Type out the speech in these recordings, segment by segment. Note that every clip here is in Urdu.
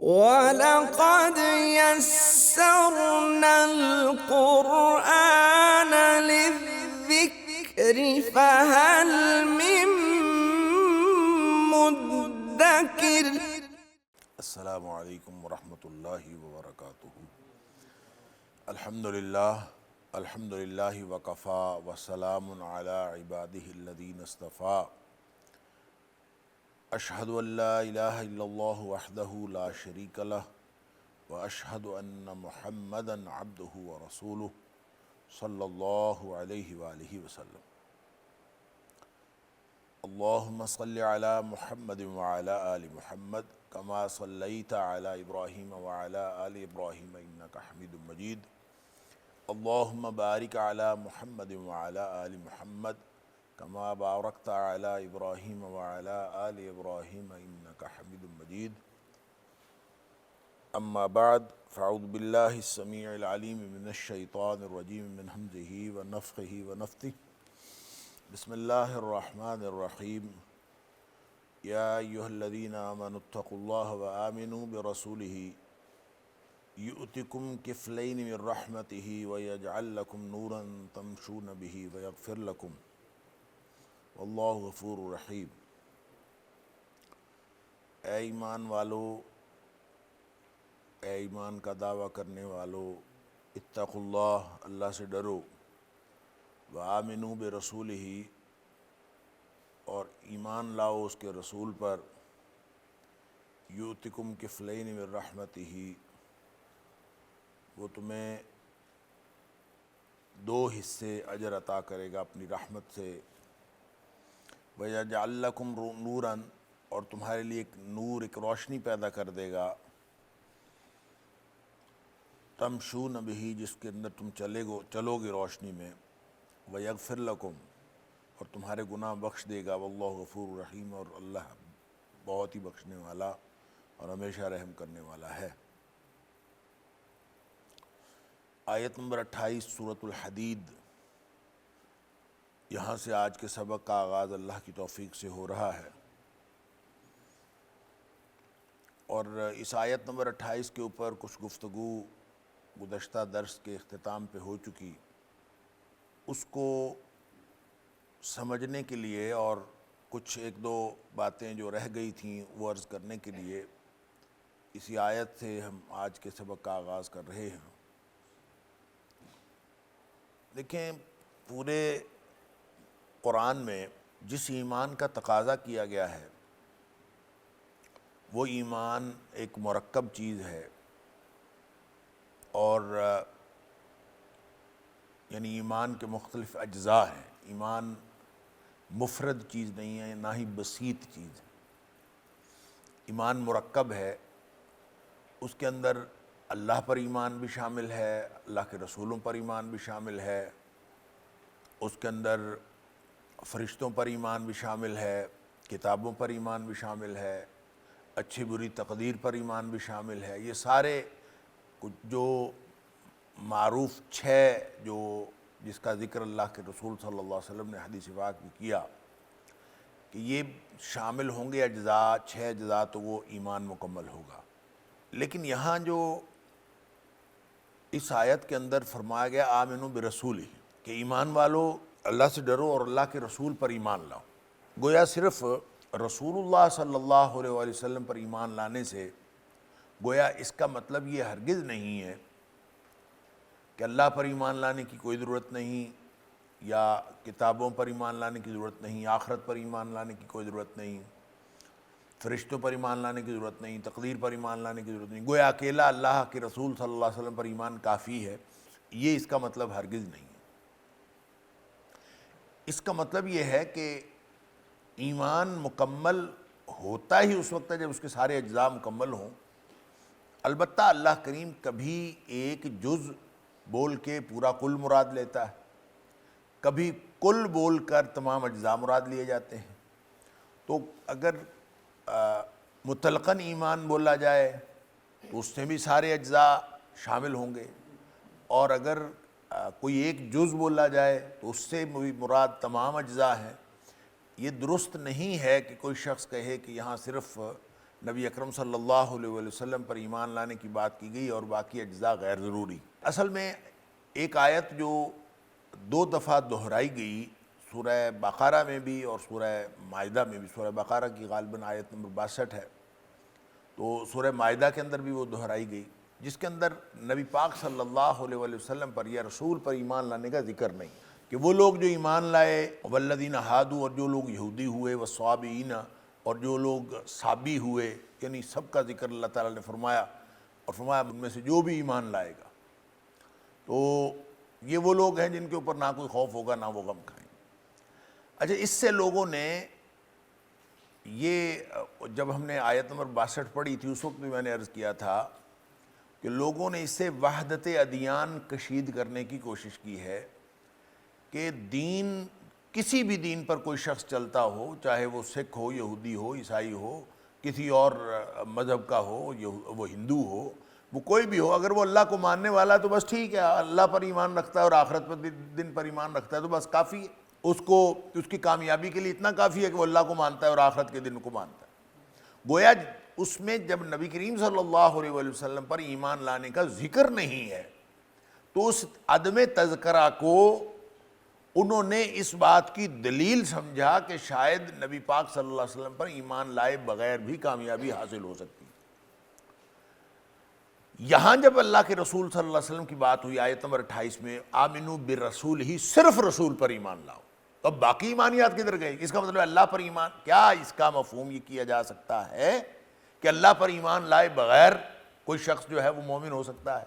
وَلَقَدْ يَسَّرْنَا الْقُرْآنَ لِلذِّكْرِ فَهَلْ مِن مُّدَّكِرٍ۔ السلام علیکم ورحمۃ اللہ وبرکاتہ۔ الحمد للہ وکفا وسلام علی عبادہ الذین اصطفیٰ۔ اشہد ان لا الہ الا اللہ وحدہ لا شریک لہ واشہد ان محمدا عبدہ ورسولہ صلی اللہ علیہ وآلہ وسلم۔ اللہم صل علی محمد وعلی آل محمد کما صلیت علی ابراہیم وعلی آل ابراہیم انک حمید مجید۔ اللہم بارک علی محمد وعلی آل محمد کما بارکت علی ابراہیم وعلی آل ابراہیم انک حمید مجید۔ اما بعد فاعوذ باللہ السمیع العلیم من الشیطان الرجیم من ہمزہ ونفخہ ونفثہ۔ بسم اللہ الرحمن الرحیم۔ یا ایہا الذین آمنوا اتقوا اللہ وآمنوا برسولہ یؤتکم کفلین من رحمتہ ویجعل لکم نورا تمشون بہ ویغفر لکم واللہ غفور رحیم۔ اے ایمان والو، اے ایمان کا دعویٰ کرنے والو، اتقوا اللہ، اللہ سے ڈرو، وآمنوا برسولہ، اور ایمان لاؤ اس کے رسول پر، یؤتکم کفلین من رحمتہ، وہ تمہیں 2 حصے اجر عطا کرے گا اپنی رحمت سے، وَيَجْعَلْ لَكُمْ نُورًا، اور تمہارے لیے ایک نور، ایک روشنی پیدا کر دے گا، تمشون بہ، جس کے اندر تم چلو گے روشنی میں، وَيَغْفِرْ لَكُمْ، اور تمہارے گناہ بخش دے گا، واللہ غفور رحیم، اور اللہ بہت ہی بخشنے والا اور ہمیشہ رحم کرنے والا ہے۔ آیت نمبر 28 سورۃ الحدید، یہاں سے آج کے سبق کا آغاز اللہ کی توفیق سے ہو رہا ہے، اور اس آیت نمبر 28 کے اوپر کچھ گفتگو گزشتہ درس کے اختتام پہ ہو چکی، اس کو سمجھنے کے لیے اور کچھ 1-2 باتیں جو رہ گئی تھیں وہ عرض کرنے کے لیے اسی آیت سے ہم آج کے سبق کا آغاز کر رہے ہیں۔ دیکھیں، پورے قرآن میں جس ایمان کا تقاضا کیا گیا ہے وہ ایمان ایک مرکب چیز ہے، اور یعنی ایمان کے مختلف اجزاء ہیں۔ ایمان مفرد چیز نہیں ہے، نہ ہی بسیط چیز ہے۔ ایمان مرکب ہے، اس کے اندر اللہ پر ایمان بھی شامل ہے، اللہ کے رسولوں پر ایمان بھی شامل ہے، اس کے اندر فرشتوں پر ایمان بھی شامل ہے، کتابوں پر ایمان بھی شامل ہے، اچھی بری تقدیر پر ایمان بھی شامل ہے۔ یہ سارے کچھ جو معروف 6 جس کا ذکر اللہ کے رسول صلی اللہ علیہ وسلم نے حدیث پاک میں کیا کہ یہ شامل ہوں گے اجزاء، 6 اجزاء، تو وہ ایمان مکمل ہوگا۔ لیکن یہاں جو اس آیت کے اندر فرمایا گیا آمنوا برسولہ، کہ ایمان والو اللہ سے ڈرو اور اللہ کے رسول پر ایمان لاؤ، گویا صرف رسول اللہ صلی اللہ علیہ وآلہ وسلم پر ایمان لانے سے گویا اس کا مطلب یہ ہرگز نہیں ہے کہ اللہ پر ایمان لانے کی کوئی ضرورت نہیں، یا کتابوں پر ایمان لانے کی ضرورت نہیں، آخرت پر ایمان لانے کی کوئی ضرورت نہیں، فرشتوں پر ایمان لانے کی ضرورت نہیں، تقدیر پر ایمان لانے کی ضرورت نہیں، گویا اکیلا اللہ کے رسول صلی اللہ علیہ وسلم پر ایمان کافی ہے۔ یہ اس کا مطلب ہرگز نہیں ہے۔ اس کا مطلب یہ ہے کہ ایمان مکمل ہوتا ہی اس وقت ہے جب اس کے سارے اجزاء مکمل ہوں۔ البتہ اللہ کریم کبھی ایک جز بول کے پورا کل مراد لیتا ہے، کبھی کل بول کر تمام اجزاء مراد لیے جاتے ہیں۔ تو اگر مطلقاً ایمان بولا جائے تو اس سے بھی سارے اجزاء شامل ہوں گے، اور اگر کوئی ایک جز بولا جائے تو اس سے بھی مراد تمام اجزاء ہیں۔ یہ درست نہیں ہے کہ کوئی شخص کہے کہ یہاں صرف نبی اکرم صلی اللہ علیہ وسلم پر ایمان لانے کی بات کی گئی اور باقی اجزاء غیر ضروری۔ اصل میں ایک آیت جو 2 دفعہ دہرائی گئی سورہ بقرہ میں بھی اور سورہ مائدہ میں بھی، سورہ بقرہ کی غالباً آیت نمبر 62 ہے، تو سورہ مائدہ کے اندر بھی وہ دہرائی گئی، جس کے اندر نبی پاک صلی اللہ علیہ وسلم پر یا رسول پر ایمان لانے کا ذکر نہیں، کہ وہ لوگ جو ایمان لائے والذین ہادوا، اور جو لوگ یہودی ہوئے، والصابئین، اور جو لوگ صابی ہوئے، یعنی سب کا ذکر اللہ تعالیٰ نے فرمایا، اور فرمایا ان میں سے جو بھی ایمان لائے گا تو یہ وہ لوگ ہیں جن کے اوپر نہ کوئی خوف ہوگا نہ وہ غم کھائیں۔ اچھا، اس سے لوگوں نے یہ جب ہم نے آیت نمبر 62 پڑھی تھی اس وقت بھی میں نے عرض کیا تھا کہ لوگوں نے اس سے وحدت ادیان کشید کرنے کی کوشش کی ہے کہ دین، کسی بھی دین پر کوئی شخص چلتا ہو، چاہے وہ سکھ ہو، یہودی ہو، عیسائی ہو، کسی اور مذہب کا ہو، وہ ہندو ہو، وہ کوئی بھی ہو، اگر وہ اللہ کو ماننے والا ہے تو بس ٹھیک ہے، اللہ پر ایمان رکھتا ہے اور آخرت پر دن پر ایمان رکھتا ہے تو بس کافی ہے، اس کی کامیابی کے لیے اتنا کافی ہے کہ وہ اللہ کو مانتا ہے اور آخرت کے دن کو مانتا ہے۔ گویا اس میں جب نبی کریم صلی اللہ علیہ وسلم پر ایمان لانے کا ذکر نہیں ہے تو اس عدم تذکرہ کو انہوں نے اس بات کی دلیل سمجھا کہ شاید نبی پاک صلی اللہ علیہ وسلم پر ایمان لائے بغیر بھی کامیابی حاصل ہو سکتی۔ یہاں جب اللہ کے رسول صلی اللہ علیہ وسلم کی بات ہوئی آیت نمبر 28 میں، آمنو بالرسول ہی، صرف رسول پر ایمان لاؤ، تو اب باقی ایمانیات کدھر گئے؟ اس کا مطلب اللہ پر ایمان، کیا اس کا مفہوم یہ کیا جا سکتا ہے کہ اللہ پر ایمان لائے بغیر کوئی شخص جو ہے وہ مومن ہو سکتا ہے؟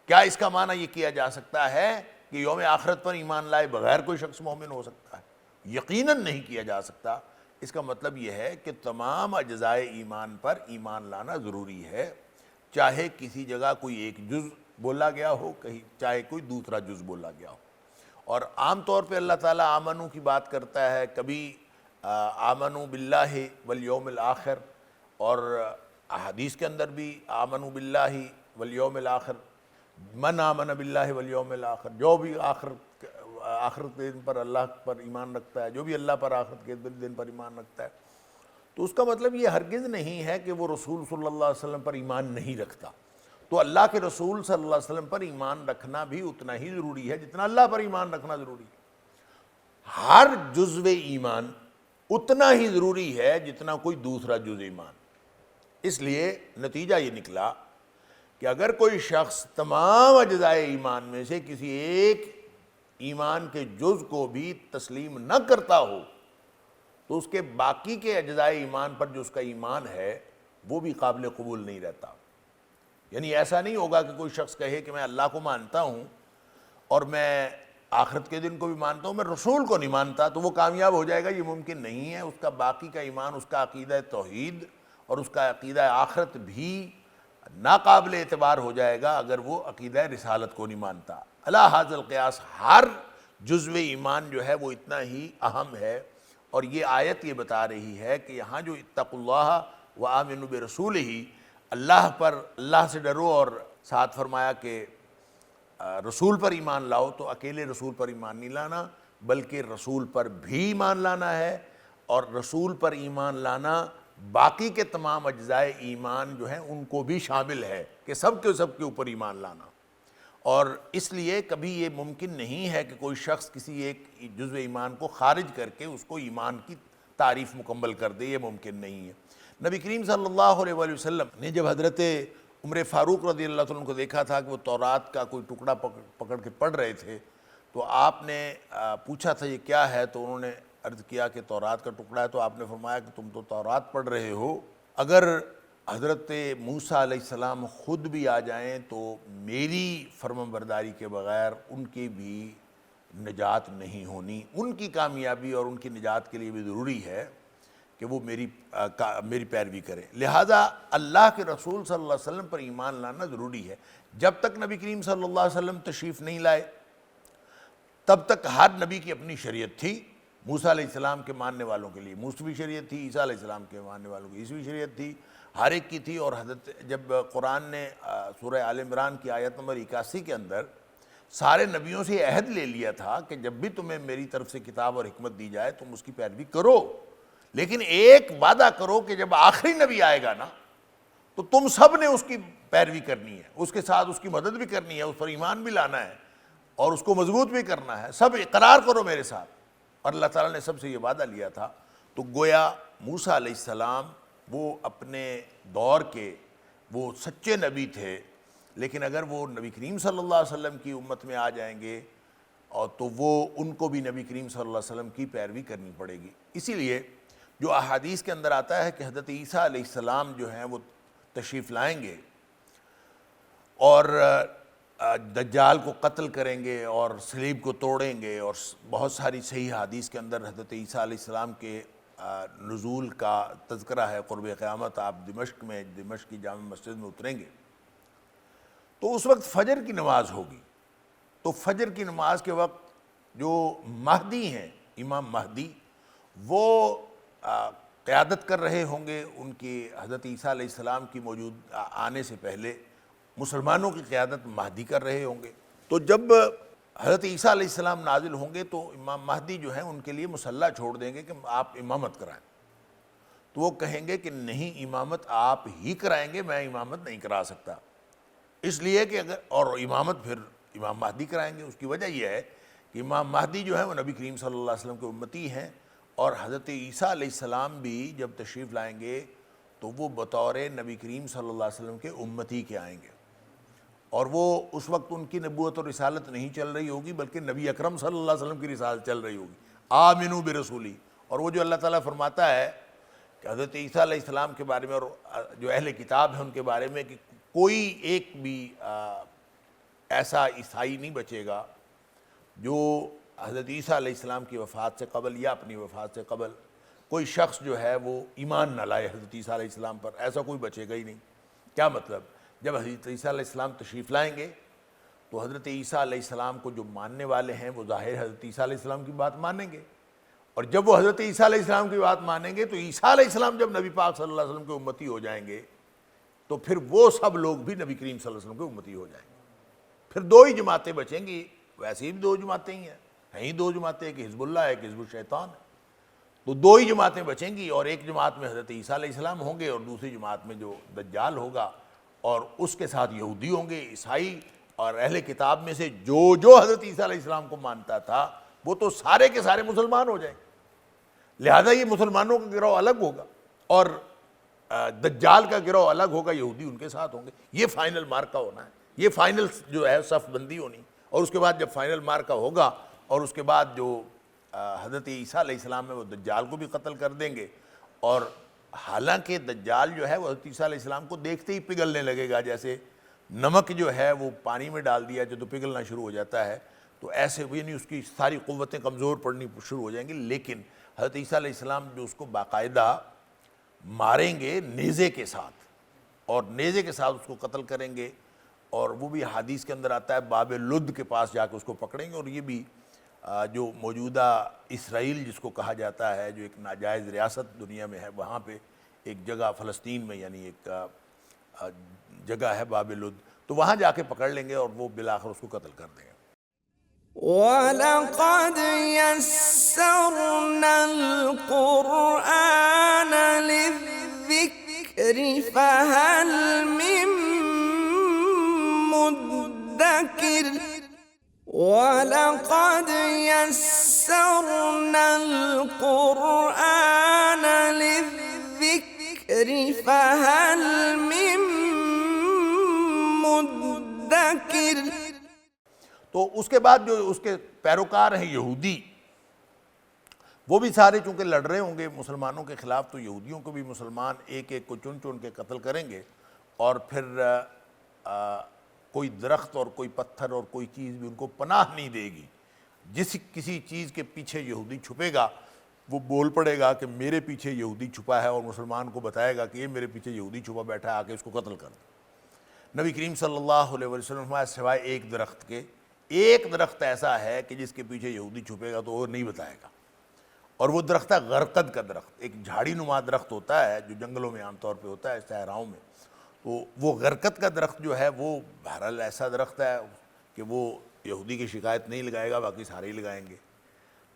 کیا اس کا معنی یہ کیا جا سکتا ہے کہ یوم آخرت پر ایمان لائے بغیر کوئی شخص مومن ہو سکتا ہے؟ یقیناً نہیں کیا جا سکتا۔ اس کا مطلب یہ ہے کہ تمام اجزائے ایمان پر ایمان لانا ضروری ہے، چاہے کسی جگہ کوئی ایک جز بولا گیا ہو، کہیں چاہے کوئی دوسرا جز بولا گیا ہو۔ اور عام طور پہ اللہ تعالیٰ آمنو کی بات کرتا ہے، کبھی آمنو باللہ والیوم الآخر، اور حدیث کے اندر بھی آمنو باللہ والیوم الآخر، من آمن باللہ والیوم الآخر، جو بھی آخرت کے دن پر اللہ پر ایمان رکھتا ہے، جو بھی اللہ پر آخرت کے دن پر ایمان رکھتا ہے، تو اس کا مطلب یہ ہرگز نہیں ہے کہ وہ رسول صلی اللہ علیہ وسلم پر ایمان نہیں رکھتا۔ تو اللہ کے رسول صلی اللہ علیہ وسلم پر ایمان رکھنا بھی اتنا ہی ضروری ہے جتنا اللہ پر ایمان رکھنا ضروری ہے۔ ہر جزو ایمان اتنا ہی ضروری ہے جتنا کوئی دوسرا جز ایمان۔ اس لیے نتیجہ یہ نکلا کہ اگر کوئی شخص تمام اجزائے ایمان میں سے کسی ایک ایمان کے جز کو بھی تسلیم نہ کرتا ہو تو اس کے باقی کے اجزائے ایمان پر جو اس کا ایمان ہے وہ بھی قابل قبول نہیں رہتا۔ یعنی ایسا نہیں ہوگا کہ کوئی شخص کہے کہ میں اللہ کو مانتا ہوں اور میں آخرت کے دن کو بھی مانتا ہوں، میں رسول کو نہیں مانتا، تو وہ کامیاب ہو جائے گا، یہ ممکن نہیں ہے۔ اس کا باقی کا ایمان، اس کا عقیدہ توحید اور اس کا عقیدہ آخرت بھی ناقابل اعتبار ہو جائے گا اگر وہ عقیدہ رسالت کو نہیں مانتا۔ علی ھذا القیاس ہر جزو ایمان جو ہے وہ اتنا ہی اہم ہے، اور یہ آیت یہ بتا رہی ہے کہ یہاں جو اتقوا اللہ وآمنوا برسولہ، اللہ پر، اللہ سے ڈرو، اور ساتھ فرمایا کہ رسول پر ایمان لاؤ، تو اکیلے رسول پر ایمان نہیں لانا بلکہ رسول پر بھی ایمان لانا ہے، اور رسول پر ایمان لانا باقی کے تمام اجزائے ایمان جو ہیں ان کو بھی شامل ہے کہ سب کے اوپر ایمان لانا۔ اور اس لیے کبھی یہ ممکن نہیں ہے کہ کوئی شخص کسی ایک جزو ایمان کو خارج کر کے اس کو ایمان کی تعریف مکمل کر دے، یہ ممکن نہیں ہے۔ نبی کریم صلی اللہ علیہ وآلہ وسلم نے جب حضرت عمر فاروق رضی اللہ عنہ کو دیکھا تھا کہ وہ تورات کا کوئی ٹکڑا پکڑ کے پڑھ رہے تھے، تو آپ نے پوچھا تھا یہ کیا ہے، تو انہوں نے عرض کیا کہ تورات کا ٹکڑا ہے، تو آپ نے فرمایا کہ تم تو تورات پڑھ رہے ہو، اگر حضرت موسیٰ علیہ السلام خود بھی آ جائیں تو میری فرمانبرداری کے بغیر ان کی بھی نجات نہیں ہونی، ان کی کامیابی اور ان کی نجات کے لیے بھی ضروری ہے کہ وہ میری پیروی کرے۔ لہٰذا اللہ کے رسول صلی اللہ علیہ وسلم پر ایمان لانا ضروری ہے۔ جب تک نبی کریم صلی اللہ علیہ وسلم تشریف نہیں لائے تب تک ہر نبی کی اپنی شریعت تھی۔ موسیٰ علیہ السلام کے ماننے والوں کے لیے موسوی شریعت تھی، عیسیٰ علیہ السلام کے ماننے والوں کی عیسوی شریعت تھی، ہر ایک کی تھی۔ اور حضرت جب قرآن نے سورہ آل عمران کی آیت نمبر 81 کے اندر سارے نبیوں سے عہد لے لیا تھا کہ جب بھی تمہیں میری طرف سے کتاب اور حکمت دی جائے تم اس کی پیروی کرو، لیکن ایک وعدہ کرو کہ جب آخری نبی آئے گا نا تو تم سب نے اس کی پیروی کرنی ہے، اس کے ساتھ اس کی مدد بھی کرنی ہے، اس پر ایمان بھی لانا ہے اور اس کو مضبوط بھی کرنا ہے، سب اقرار کرو میرے ساتھ۔ اور اللہ تعالیٰ نے سب سے یہ وعدہ لیا تھا۔ تو گویا موسیٰ علیہ السلام وہ اپنے دور کے وہ سچے نبی تھے، لیکن اگر وہ نبی کریم صلی اللہ علیہ وسلم کی امت میں آ جائیں گے اور تو وہ ان کو بھی نبی کریم صلی اللہ علیہ وسلم کی پیروی کرنی پڑے گی۔ اسی لیے جو احادیث کے اندر آتا ہے کہ حضرت عیسیٰ علیہ السلام جو ہیں وہ تشریف لائیں گے اور دجال کو قتل کریں گے اور صلیب کو توڑیں گے، اور بہت ساری صحیح حدیث کے اندر حضرت عیسیٰ علیہ السلام کے نزول کا تذکرہ ہے۔ قرب قیامت آپ دمشق کی جامع مسجد میں اتریں گے تو اس وقت فجر کی نماز ہوگی، تو فجر کی نماز کے وقت جو مہدی ہیں، امام مہدی، وہ قیادت کر رہے ہوں گے ان کی حضرت عیسیٰ علیہ السلام کی موجود آنے سے پہلے مسلمانوں کی قیادت مہدی کر رہے ہوں گے۔ تو جب حضرت عیسیٰ علیہ السلام نازل ہوں گے تو امام مہدی جو ہیں ان کے لیے مصلی چھوڑ دیں گے کہ آپ امامت کرائیں، تو وہ کہیں گے کہ نہیں، امامت آپ ہی کرائیں گے، میں امامت نہیں کرا سکتا، اس لیے کہ اگر اور امامت پھر امام مہدی کرائیں گے۔ اس کی وجہ یہ ہے کہ امام مہدی جو ہے وہ نبی کریم صلی اللہ علیہ وسلم کے امتی ہیں، اور حضرت عیسیٰ علیہ السلام بھی جب تشریف لائیں گے تو وہ بطور نبی کریم صلی اللہ علیہ وسلم کے امتی کے آئیں گے، اور وہ اس وقت ان کی نبوت اور رسالت نہیں چل رہی ہوگی بلکہ نبی اکرم صلی اللہ علیہ وسلم کی رسالت چل رہی ہوگی، آمنو برسولی۔ اور وہ جو اللہ تعالیٰ فرماتا ہے کہ حضرت عیسیٰ علیہ السلام کے بارے میں اور جو اہل کتاب ہیں ان کے بارے میں کہ کوئی ایک بھی ایسا عیسائی نہیں بچے گا جو حضرت عیسیٰ علیہ السلام کی وفات سے قبل یا اپنی وفات سے قبل کوئی شخص جو ہے وہ ایمان نہ لائے حضرت عیسیٰ علیہ السلام پر، ایسا کوئی بچے گا ہی نہیں۔ کیا مطلب؟ جب حضرت عیسیٰ علیہ السلام تشریف لائیں گے تو حضرت عیسیٰ علیہ السلام کو جو ماننے والے ہیں وہ ظاہر حضرت عیسیٰ علیہ السلام کی بات مانیں گے، اور جب وہ حضرت عیسیٰ علیہ السلام کی بات مانیں گے تو عیسیٰ علیہ السلام جب نبی پاک صلی اللہ علیہ وسلم کے امتی ہو جائیں گے تو پھر وہ سب لوگ بھی نبی کریم صلی اللہ علیہ وسلم کے امتی ہو جائیں گے۔ پھر دو ہی جماعتیں بچیں گی، ویسے ہی دو جماعتیں ہی ہیں دو جماعتیں، ایک حزب اللہ ہے ایک حزب الشیطان ہے، تو دو ہی جماعتیں بچیں گی، اور ایک جماعت میں حضرت عیسیٰ علیہ السلام ہوں گے اور دوسری جماعت میں جو دجال ہوگا، اور اس کے ساتھ یہودی ہوں گے، عیسائی، اور اہل کتاب میں سے جو حضرت عیسیٰ علیہ السلام کو مانتا تھا وہ تو سارے کے سارے مسلمان ہو جائیں گے۔ لہذا یہ مسلمانوں کا گروہ الگ ہوگا اور دجال کا گروہ الگ ہوگا، یہودی ان کے ساتھ ہوں گے۔ یہ فائنل مارکا ہونا ہے، یہ فائنل جو ہے صف بندی ہونی، اور اس کے بعد جب فائنل مارکا ہوگا اور اس کے بعد جو حضرت عیسیٰ علیہ السلام ہے وہ دجال کو بھی قتل کر دیں گے، اور حالانکہ دجال جو ہے وہ حضرت عیسیٰ علیہ السلام کو دیکھتے ہی پگھلنے لگے گا، جیسے نمک جو ہے وہ پانی میں ڈال دیا جو تو پگھلنا شروع ہو جاتا ہے، تو ایسے یعنی اس کی ساری قوتیں کمزور پڑنی شروع ہو جائیں گی۔ لیکن حضرت عیسیٰ علیہ السلام جو اس کو باقاعدہ ماریں گے نیزے کے ساتھ، اور نیزے کے ساتھ اس کو قتل کریں گے، اور وہ بھی حدیث کے اندر آتا ہے باب لد کے پاس جا کے اس کو پکڑیں گے، اور یہ بھی جو موجودہ اسرائیل جس کو کہا جاتا ہے، جو ایک ناجائز ریاست دنیا میں ہے، وہاں پہ ایک جگہ فلسطین میں یعنی ایک جگہ ہے باب لد، تو وہاں جا کے پکڑ لیں گے اور وہ بالآخر اس کو قتل کر دیں گے۔ وَلَقَدْ يَسَّرْنَا الْقُرْآنَ لِلذِّكْرِ فَهَلْ مِن مُّدَّكِرٍ وَلَقَدْ يَسَّرْنَا الْقُرْآنَ لِلذِّكْرِ فَهَلْ مِن مُّدَّكِرٍ۔ تو اس کے بعد جو اس کے پیروکار ہیں یہودی، وہ بھی سارے چونکہ لڑ رہے ہوں گے مسلمانوں کے خلاف، تو یہودیوں کو بھی مسلمان ایک ایک کو چن چن کے قتل کریں گے، اور پھر کوئی درخت اور کوئی پتھر اور کوئی چیز بھی ان کو پناہ نہیں دے گی۔ کسی چیز کے پیچھے یہودی چھپے گا وہ بول پڑے گا کہ میرے پیچھے یہودی چھپا ہے، اور مسلمان کو بتائے گا کہ یہ میرے پیچھے یہودی چھپا بیٹھا ہے، آ کے اس کو قتل کر دو۔ نبی کریم صلی اللہ علیہ وسلم فرمایا سوائے ایک درخت کے، ایک درخت ایسا ہے کہ جس کے پیچھے یہودی چھپے گا تو وہ نہیں بتائے گا، اور وہ درخت ہے غرقد کا درخت، ایک جھاڑی نما درخت ہوتا ہے جو جنگلوں میں عام طور پہ ہوتا ہے، صحراؤں میں، تو وہ غرقد کا درخت جو ہے وہ بہرحال ایسا درخت ہے کہ وہ یہودی کی شکایت نہیں لگائے گا، باقی سارے ہی لگائیں گے۔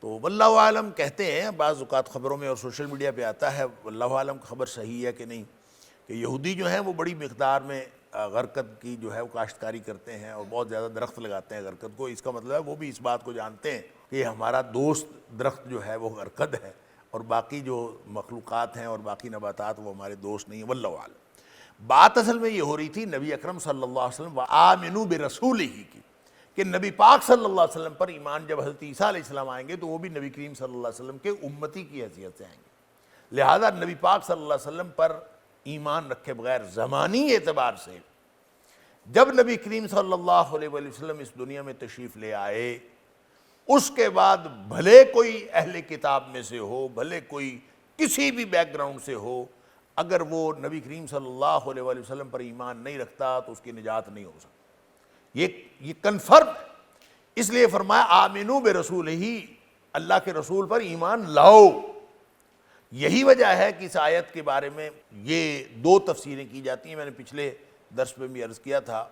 تو واللہ عالم کہتے ہیں، بعض اوقات خبروں میں اور سوشل میڈیا پہ آتا ہے، واللہ عالم خبر صحیح ہے کہ نہیں، کہ یہودی جو ہیں وہ بڑی مقدار میں غرقد کی جو ہے وہ کاشتکاری کرتے ہیں اور بہت زیادہ درخت لگاتے ہیں غرقد کو. اس کا مطلب ہے وہ بھی اس بات کو جانتے ہیں کہ ہمارا دوست درخت جو ہے وہ غرقد ہے، اور باقی جو مخلوقات ہیں اور باقی نباتات وہ ہمارے دوست نہیں ہیں. واللہ عالم. بات اصل میں یہ ہو رہی تھی نبی اکرم صلی اللہ علیہ وسلم وآمنوا برسولہ کی، کہ نبی پاک صلی اللہ علیہ وسلم پر ایمان جب حضرت عیسیٰ علیہ السلام آئیں گے تو وہ بھی نبی کریم صلی اللہ علیہ وسلم کے امتی کی حیثیت سے آئیں گے. لہذا نبی پاک صلی اللہ علیہ وسلم پر ایمان رکھے بغیر زمانی اعتبار سے جب نبی کریم صلی اللہ علیہ وسلم اس دنیا میں تشریف لے آئے، اس کے بعد بھلے کوئی اہل کتاب میں سے ہو، بھلے کوئی کسی بھی بیک گراؤنڈ سے ہو، اگر وہ نبی کریم صلی اللہ علیہ وسلم پر ایمان نہیں رکھتا تو اس کی نجات نہیں ہو سکتی. یہ کنفرم ہے. اس لیے فرمایا آمنو برسولہ، اللہ کے رسول پر ایمان لاؤ. یہی وجہ ہے کہ اس آیت کے بارے میں یہ دو تفسیریں کی جاتی ہیں. میں نے پچھلے درس میں بھی عرض کیا تھا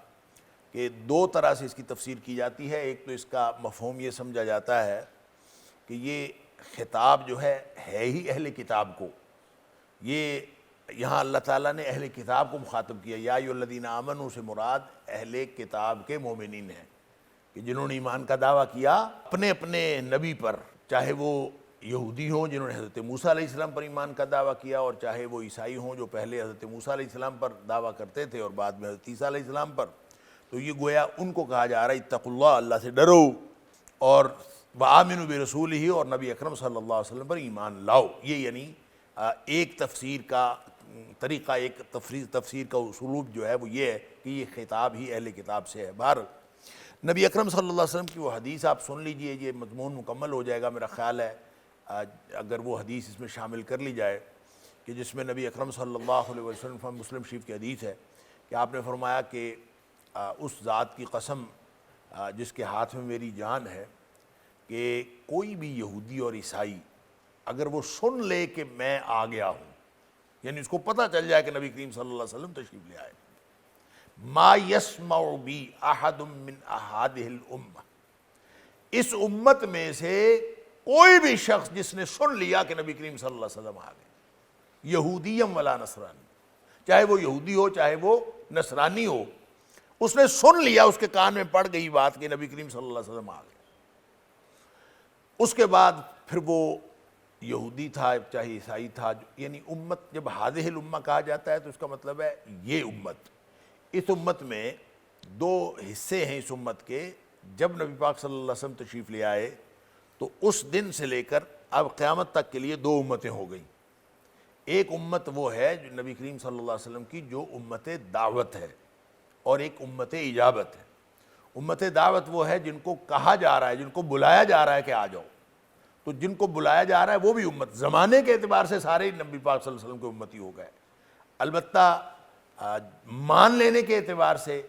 کہ دو طرح سے اس کی تفسیر کی جاتی ہے. ایک تو اس کا مفہوم یہ سمجھا جاتا ہے کہ یہ خطاب جو ہے ہی اہل کتاب کو. یہ یہاں اللہ تعالیٰ نے اہل کتاب کو مخاطب کیا. یا ایھا الذین آمنوا سے مراد اہل کتاب کے مومنین ہیں کہ جنہوں نے ایمان کا دعویٰ کیا اپنے اپنے نبی پر، چاہے وہ یہودی ہوں جنہوں نے حضرت موسیٰ علیہ السلام پر ایمان کا دعویٰ کیا، اور چاہے وہ عیسائی ہوں جو پہلے حضرت موسیٰ علیہ السلام پر دعویٰ کرتے تھے اور بعد میں حضرت عیسیٰ علیہ السلام پر. تو یہ گویا ان کو کہا جا رہا ہے اتقوا اللہ، اللہ سے ڈرو، اور وآمنوا برسولہ، اور نبی اکرم صلی اللہ علیہ وسلم پر ایمان لاؤ. یہ یعنی ایک تفسیر کا طریقہ، ایک تفسیر کا اسلوب جو ہے وہ یہ ہے کہ یہ خطاب ہی اہل کتاب سے ہے. بہر نبی اکرم صلی اللہ علیہ وسلم کی وہ حدیث آپ سن لیجئے، یہ مضمون مکمل ہو جائے گا میرا خیال ہے اگر وہ حدیث اس میں شامل کر لی جائے، کہ جس میں نبی اکرم صلی اللہ علیہ وسلم، مسلم شریف کی حدیث ہے کہ آپ نے فرمایا کہ اس ذات کی قسم جس کے ہاتھ میں میری جان ہے، کہ کوئی بھی یہودی اور عیسائی اگر وہ سن لے کہ میں آ گیا ہوں، یعنی اس کو پتہ چل جائے کہ نبی کریم صلی اللہ علیہ وسلم تشریف لے آئے، ما یسمع بی احد من احادہ الامہ، اس امت میں سے کوئی بھی شخص جس نے سن لیا کہ نبی کریم صلی اللہ علیہ وسلم آ گئے، یہودیم ولا نصرانی، چاہے وہ یہودی ہو چاہے وہ نصرانی ہو، اس نے سن لیا، اس کے کان میں پڑ گئی بات کہ نبی کریم صلی اللہ علیہ وسلم آ گئے. اس کے بعد پھر وہ یہودی تھا چاہے عیسائی تھا، یعنی امت جب ہذہ الامہ کہا جاتا ہے تو اس کا مطلب ہے یہ امت. اس امت میں دو حصے ہیں اس امت کے. جب نبی پاک صلی اللہ علیہ وسلم تشریف لے آئے تو اس دن سے لے کر اب قیامت تک کے لیے دو امتیں ہو گئیں. ایک امت وہ ہے جو نبی کریم صلی اللہ علیہ وسلم کی جو امت دعوت ہے، اور ایک امت اجابت ہے. امت دعوت وہ ہے جن کو کہا جا رہا ہے، جن کو بلایا جا رہا ہے کہ آ جاؤ. تو جن کو بلایا جا رہا ہے وہ بھی امت، زمانے کے اعتبار سے سارے نبی پاک صلی اللہ علیہ وسلم کے امتی ہو گئے. البتہ مان لینے کے اعتبار سے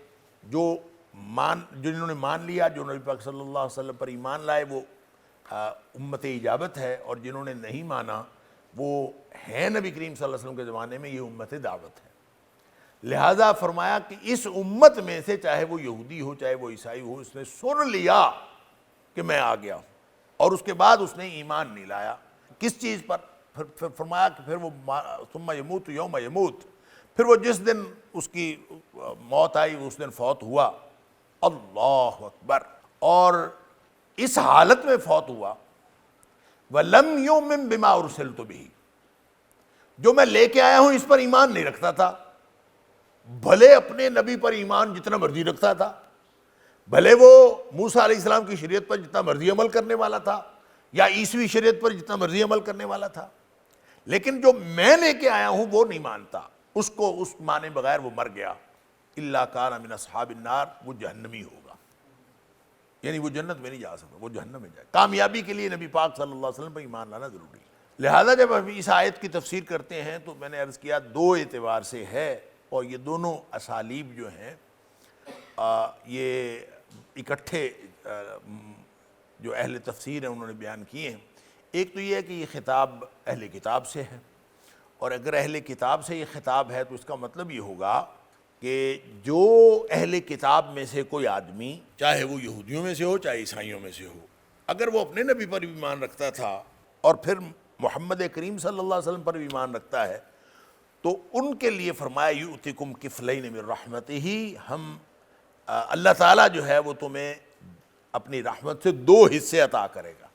جنہوں نے مان لیا، جو نبی پاک صلی اللہ علیہ وسلم پر ایمان لائے، وہ امت اجابت ہے، اور جنہوں نے نہیں مانا وہ ہیں نبی کریم صلی اللہ علیہ وسلم کے زمانے میں، یہ امت دعوت ہے. لہذا فرمایا کہ اس امت میں سے چاہے وہ یہودی ہو چاہے وہ عیسائی ہو، اس نے سن لیا کہ میں آ گیا ہوں، اور اس کے بعد اس نے ایمان نہیں لایا. کس چیز پر؟ پھر فرمایا کہ پھر وہ ثم یموت یوم یموت، پھر وہ جس دن اس کی موت آئی اس دن فوت ہوا. اللہ اکبر. اور اس حالت میں فوت ہوا وَلَمْ يُؤْمِنْ بِمَا أُرْسِلْتُ بِهِ، جو میں لے کے آیا ہوں اس پر ایمان نہیں رکھتا تھا. بھلے اپنے نبی پر ایمان جتنا مرضی رکھتا تھا، بھلے وہ موسیٰ علیہ السلام کی شریعت پر جتنا مرضی عمل کرنے والا تھا، یا عیسوی شریعت پر جتنا مرضی عمل کرنے والا تھا، لیکن جو میں لے کے آیا ہوں وہ نہیں مانتا، اس کو اس مانے بغیر وہ مر گیا. إِلَّا كَانَ مِنْ أَصْحَابِ النَّارِ، وہ جہنمی ہوگا، یعنی وہ جنت میں نہیں جا سکتا، وہ جہنم میں جائے. کامیابی کے لیے نبی پاک صلی اللہ علیہ وسلم پر ایمان لانا ضروری ہے. لہذا جب ہم اس آیت کی تفسیر کرتے ہیں تو میں نے عرض کیا دو اعتبار سے ہے، اور یہ دونوں اسالیب جو ہیں یہ اکٹھے جو اہل تفسیر ہیں انہوں نے بیان کیے ہیں. ایک تو یہ ہے کہ یہ خطاب اہل کتاب سے ہے، اور اگر اہل کتاب سے یہ خطاب ہے تو اس کا مطلب یہ ہوگا کہ جو اہل کتاب میں سے کوئی آدمی، چاہے وہ یہودیوں میں سے ہو چاہے عیسائیوں میں سے ہو، اگر وہ اپنے نبی پر بھی ایمان رکھتا تھا اور پھر محمد کریم صلی اللہ علیہ وسلم پر بھی ایمان رکھتا ہے تو ان کے لیے فرمایا یؤتکم کفلین من رحمتہ، ہم اللہ تعالیٰ جو ہے وہ تمہیں اپنی رحمت سے 2 حصے عطا کرے گا۔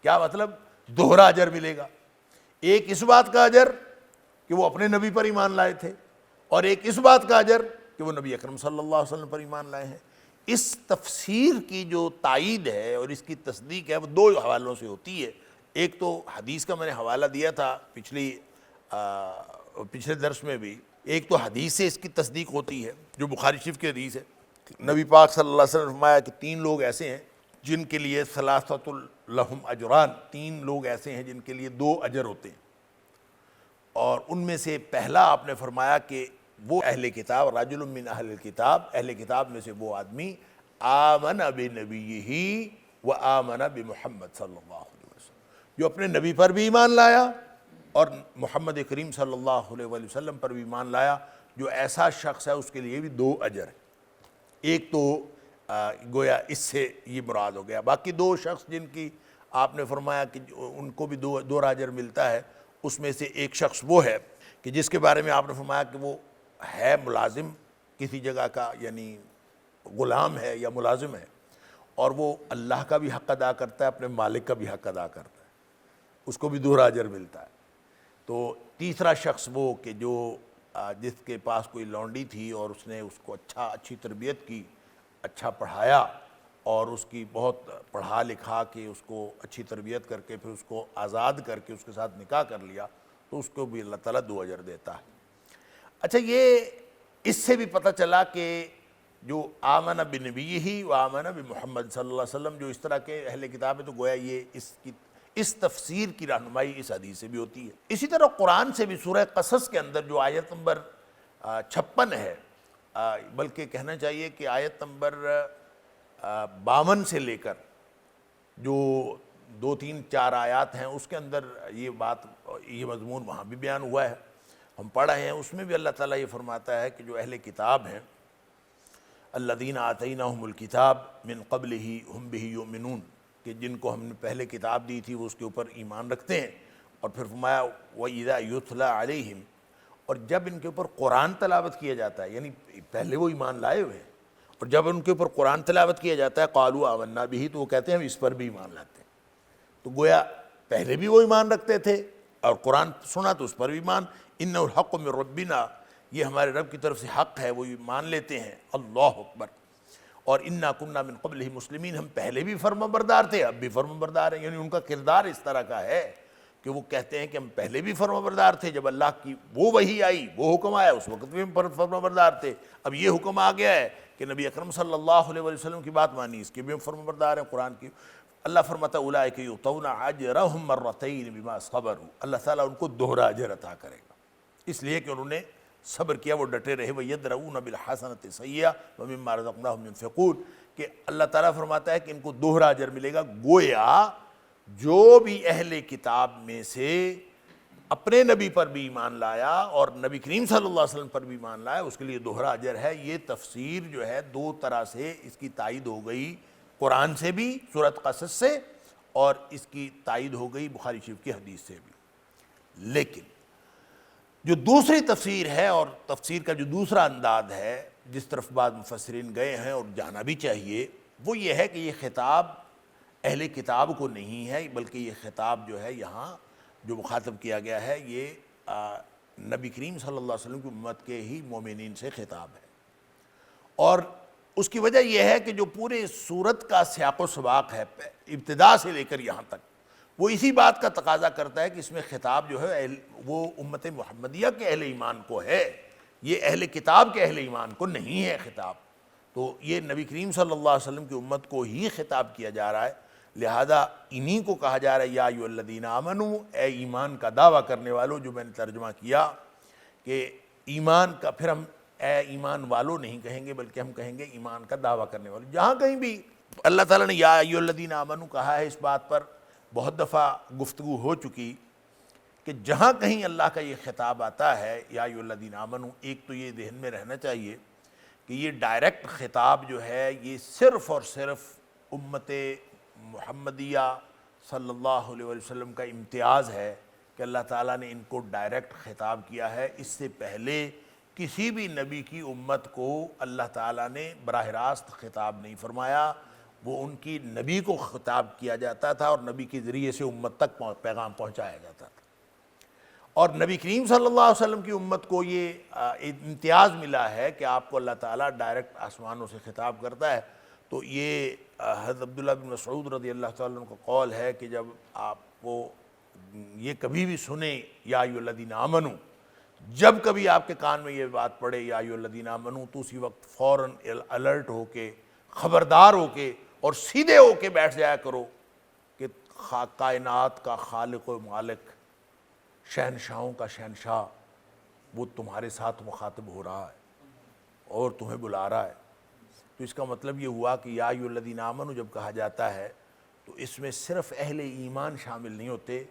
کیا مطلب؟ دوہرا اجر ملے گا، ایک اس بات کا اجر کہ وہ اپنے نبی پر ایمان لائے تھے، اور ایک اس بات کا اجر کہ وہ نبی اکرم صلی اللہ علیہ وسلم پر ایمان لائے ہیں۔ اس تفسیر کی جو تائید ہے اور اس کی تصدیق ہے وہ 2 حوالوں سے ہوتی ہے۔ ایک تو حدیث کا میں نے حوالہ دیا تھا پچھلے درس میں بھی، ایک تو حدیث سے اس کی تصدیق ہوتی ہے جو بخاری شریف کی حدیث ہے۔ نبی پاک صلی اللہ علیہ وسلم نے فرمایا کہ 3 لوگ ایسے ہیں جن کے لیے ثلاثۃ لہم اجران، 3 لوگ ایسے ہیں جن کے لیے 2 اجر ہوتے ہیں، اور ان میں سے پہلا آپ نے فرمایا کہ وہ اہل کتاب، رجل من اہل الکتاب، اہل کتاب میں سے وہ آدمی آمن بنبیہ و آمن بمحمد صلی اللہ علیہ وسلم، جو اپنے نبی پر بھی ایمان لایا اور محمد کریم صلی اللہ علیہ وسلم پر بھی ایمان لایا۔ جو ایسا شخص ہے اس کے لیے بھی 2 اجر ہیں۔ ایک تو گویا اس سے یہ مراد ہو گیا، باقی 2 شخص جن کی آپ نے فرمایا کہ ان کو بھی 2 اجر ملتا ہے، اس میں سے ایک شخص وہ ہے کہ جس کے بارے میں آپ نے فرمایا کہ وہ ہے ملازم کسی جگہ کا، یعنی غلام ہے یا ملازم ہے، اور وہ اللہ کا بھی حق ادا کرتا ہے، اپنے مالک کا بھی حق ادا کرتا ہے، اس کو بھی 2 اجر ملتا ہے۔ تو تیسرا شخص وہ کہ جو جس کے پاس کوئی لونڈی تھی اور اس نے اس کو اچھی تربیت کی، اچھا پڑھایا اور اس کی بہت پڑھا لکھا کے اس کو اچھی تربیت کر کے پھر اس کو آزاد کر کے اس کے ساتھ نکاح کر لیا، تو اس کو بھی اللہ تعالیٰ 2 اجر دیتا ہے۔ اچھا، یہ اس سے بھی پتہ چلا کہ جو آمن بنبیہ و آمن بمحمد صلی اللہ علیہ وسلم، جو اس طرح کے اہل کتاب ہے، تو گویا یہ اس تفسیر کی رہنمائی اس حدیث سے بھی ہوتی ہے۔ اسی طرح قرآن سے بھی سورہ قصص کے اندر جو آیت نمبر 56 ہے، بلکہ کہنا چاہیے کہ آیت نمبر 52 سے لے کر جو 2 3 4 آیات ہیں، اس کے اندر یہ مضمون وہاں بھی بیان ہوا ہے، ہم پڑھ رہے ہیں۔ اس میں بھی اللہ تعالیٰ یہ فرماتا ہے کہ جو اہل کتاب ہیں، الذین آتیناہم الکتاب من قبلہ ہم بہ یؤمنون، کہ جن کو ہم نے پہلے کتاب دی تھی وہ اس کے اوپر ایمان رکھتے ہیں، اور پھر فرمایا وَإِذَا يُتْلَى عَلَيْهِمْ، اور جب ان کے اوپر قرآن تلاوت کیا جاتا ہے، یعنی پہلے وہ ایمان لائے ہوئے ہیں، اور جب ان کے اوپر قرآن تلاوت کیا جاتا ہے قَالُوا آمَنَّا بِهِ، تو وہ کہتے ہیں ہم اس پر بھی ایمان لاتے ہیں۔ تو گویا پہلے بھی وہ ایمان رکھتے تھے اور قرآن سنا تو اس پر بھی ایمان، إِنَّهُ الْحَقُّ مِن رَبِّنَا، یہ ہمارے رب کی طرف سے حق ہے، وہ مان لیتے ہیں، اللہ اکبر۔ اور اِنَّا كُنَّا مِن قَبْلِهِ مُسْلِمِينَ، ہم پہلے بھی فرمانبردار تھے، اب بھی فرمانبردار ہیں، یعنی ان کا کردار اس طرح کا ہے کہ وہ کہتے ہیں کہ ہم پہلے بھی فرمانبردار تھے، جب اللہ کی وہ وحی آئی، وہ حکم آیا، اس وقت بھی ہم فرمانبردار تھے، اب یہ حکم آ گیا ہے کہ نبی اکرم صلی اللہ علیہ وسلم کی بات مانی، اس کے بھی ہم فرمانبردار ہیں، قرآن کی۔ اللہ فرماتا اولئک یؤتون اجرہم مرتین بما صبروا، اللہ تعالیٰ ان کو 2 اجر عطا کرے گا، اس لیے کہ انہوں نے صبر کیا، وہ ڈٹے رہے، وَيَدْرَؤُونَ بِالْحَسَنَةِ السَّيِّئَةَ وَمِمَّا رَزَقْنَاهُمْ يُنْفِقُونَ، کہ اللہ تعالیٰ فرماتا ہے کہ ان کو 2 اجر ملے گا۔ گویا جو بھی اہل کتاب میں سے اپنے نبی پر بھی ایمان لایا اور نبی کریم صلی اللہ علیہ وسلم پر بھی ایمان لایا، اس کے لیے 2 اجر ہے۔ یہ تفسیر جو ہے 2 طرح سے اس کی تائید ہو گئی، قرآن سے بھی سورۃ قصص سے، اور اس کی تائید ہو گئی بخاری شریف کی حدیث سے بھی۔ لیکن جو دوسری تفسیر ہے اور تفسیر کا جو دوسرا انداز ہے جس طرف بعض مفسرین گئے ہیں اور جانا بھی چاہیے، وہ یہ ہے کہ یہ خطاب اہل کتاب کو نہیں ہے، بلکہ یہ خطاب جو ہے یہاں جو مخاطب کیا گیا ہے یہ نبی کریم صلی اللہ علیہ وسلم کی امت کے ہی مومنین سے خطاب ہے۔ اور اس کی وجہ یہ ہے کہ جو پورے سورت کا سیاق و سباق ہے ابتدا سے لے کر یہاں تک، وہ اسی بات کا تقاضا کرتا ہے کہ اس میں خطاب جو ہے وہ امت محمدیہ کے اہل ایمان کو ہے، یہ اہل کتاب کے اہل ایمان کو نہیں ہے خطاب۔ تو یہ نبی کریم صلی اللہ علیہ وسلم کی امت کو ہی خطاب کیا جا رہا ہے، لہذا انہی کو کہا جا رہا ہے یا ایھا الذین آمنوا، اے ایمان کا دعویٰ کرنے والوں، جو میں نے ترجمہ کیا کہ ایمان کا، پھر ہم اے ایمان والوں نہیں کہیں گے بلکہ ہم کہیں گے ایمان کا دعویٰ کرنے والوں۔ جہاں کہیں بھی اللہ تعالیٰ نے یا ایھا الذین آمنوا کہا ہے، اس بات پر بہت دفعہ گفتگو ہو چکی کہ جہاں کہیں اللہ کا یہ خطاب آتا ہے یا ایھا الذین آمنوا، ایک تو یہ ذہن میں رہنا چاہیے کہ یہ ڈائریکٹ خطاب جو ہے یہ صرف اور صرف امت محمدیہ صلی اللہ علیہ وسلم کا امتیاز ہے کہ اللہ تعالیٰ نے ان کو ڈائریکٹ خطاب کیا ہے. اس سے پہلے کسی بھی نبی کی امت کو اللہ تعالیٰ نے براہ راست خطاب نہیں فرمایا. وہ ان کی نبی کو خطاب کیا جاتا تھا اور نبی کے ذریعے سے امت تک پیغام پہنچایا جاتا تھا. اور نبی کریم صلی اللہ علیہ وسلم کی امت کو یہ امتیاز ملا ہے کہ آپ کو اللہ تعالیٰ ڈائریکٹ آسمانوں سے خطاب کرتا ہے. تو یہ حضرت عبداللہ بن مسعود رضی اللہ تعالیٰ عنہ کا قول ہے کہ جب آپ کو یہ کبھی بھی سنیں یا ایھا الذین آمنو، جب کبھی آپ کے کان میں یہ بات پڑے یا ایھا الذین آمنو، تو اسی وقت فوراً الرٹ ہو کے، خبردار ہو کے اور سیدھے ہو کے بیٹھ جایا کرو کہ کائنات کا خالق و مالک، شہنشاہوں کا شہنشاہ، وہ تمہارے ساتھ مخاطب ہو رہا ہے اور تمہیں بلا رہا ہے. تو اس کا مطلب یہ ہوا کہ یا ایھا الذین آمنو جب کہا جاتا ہے تو اس میں صرف اہل ایمان شامل نہیں ہوتے،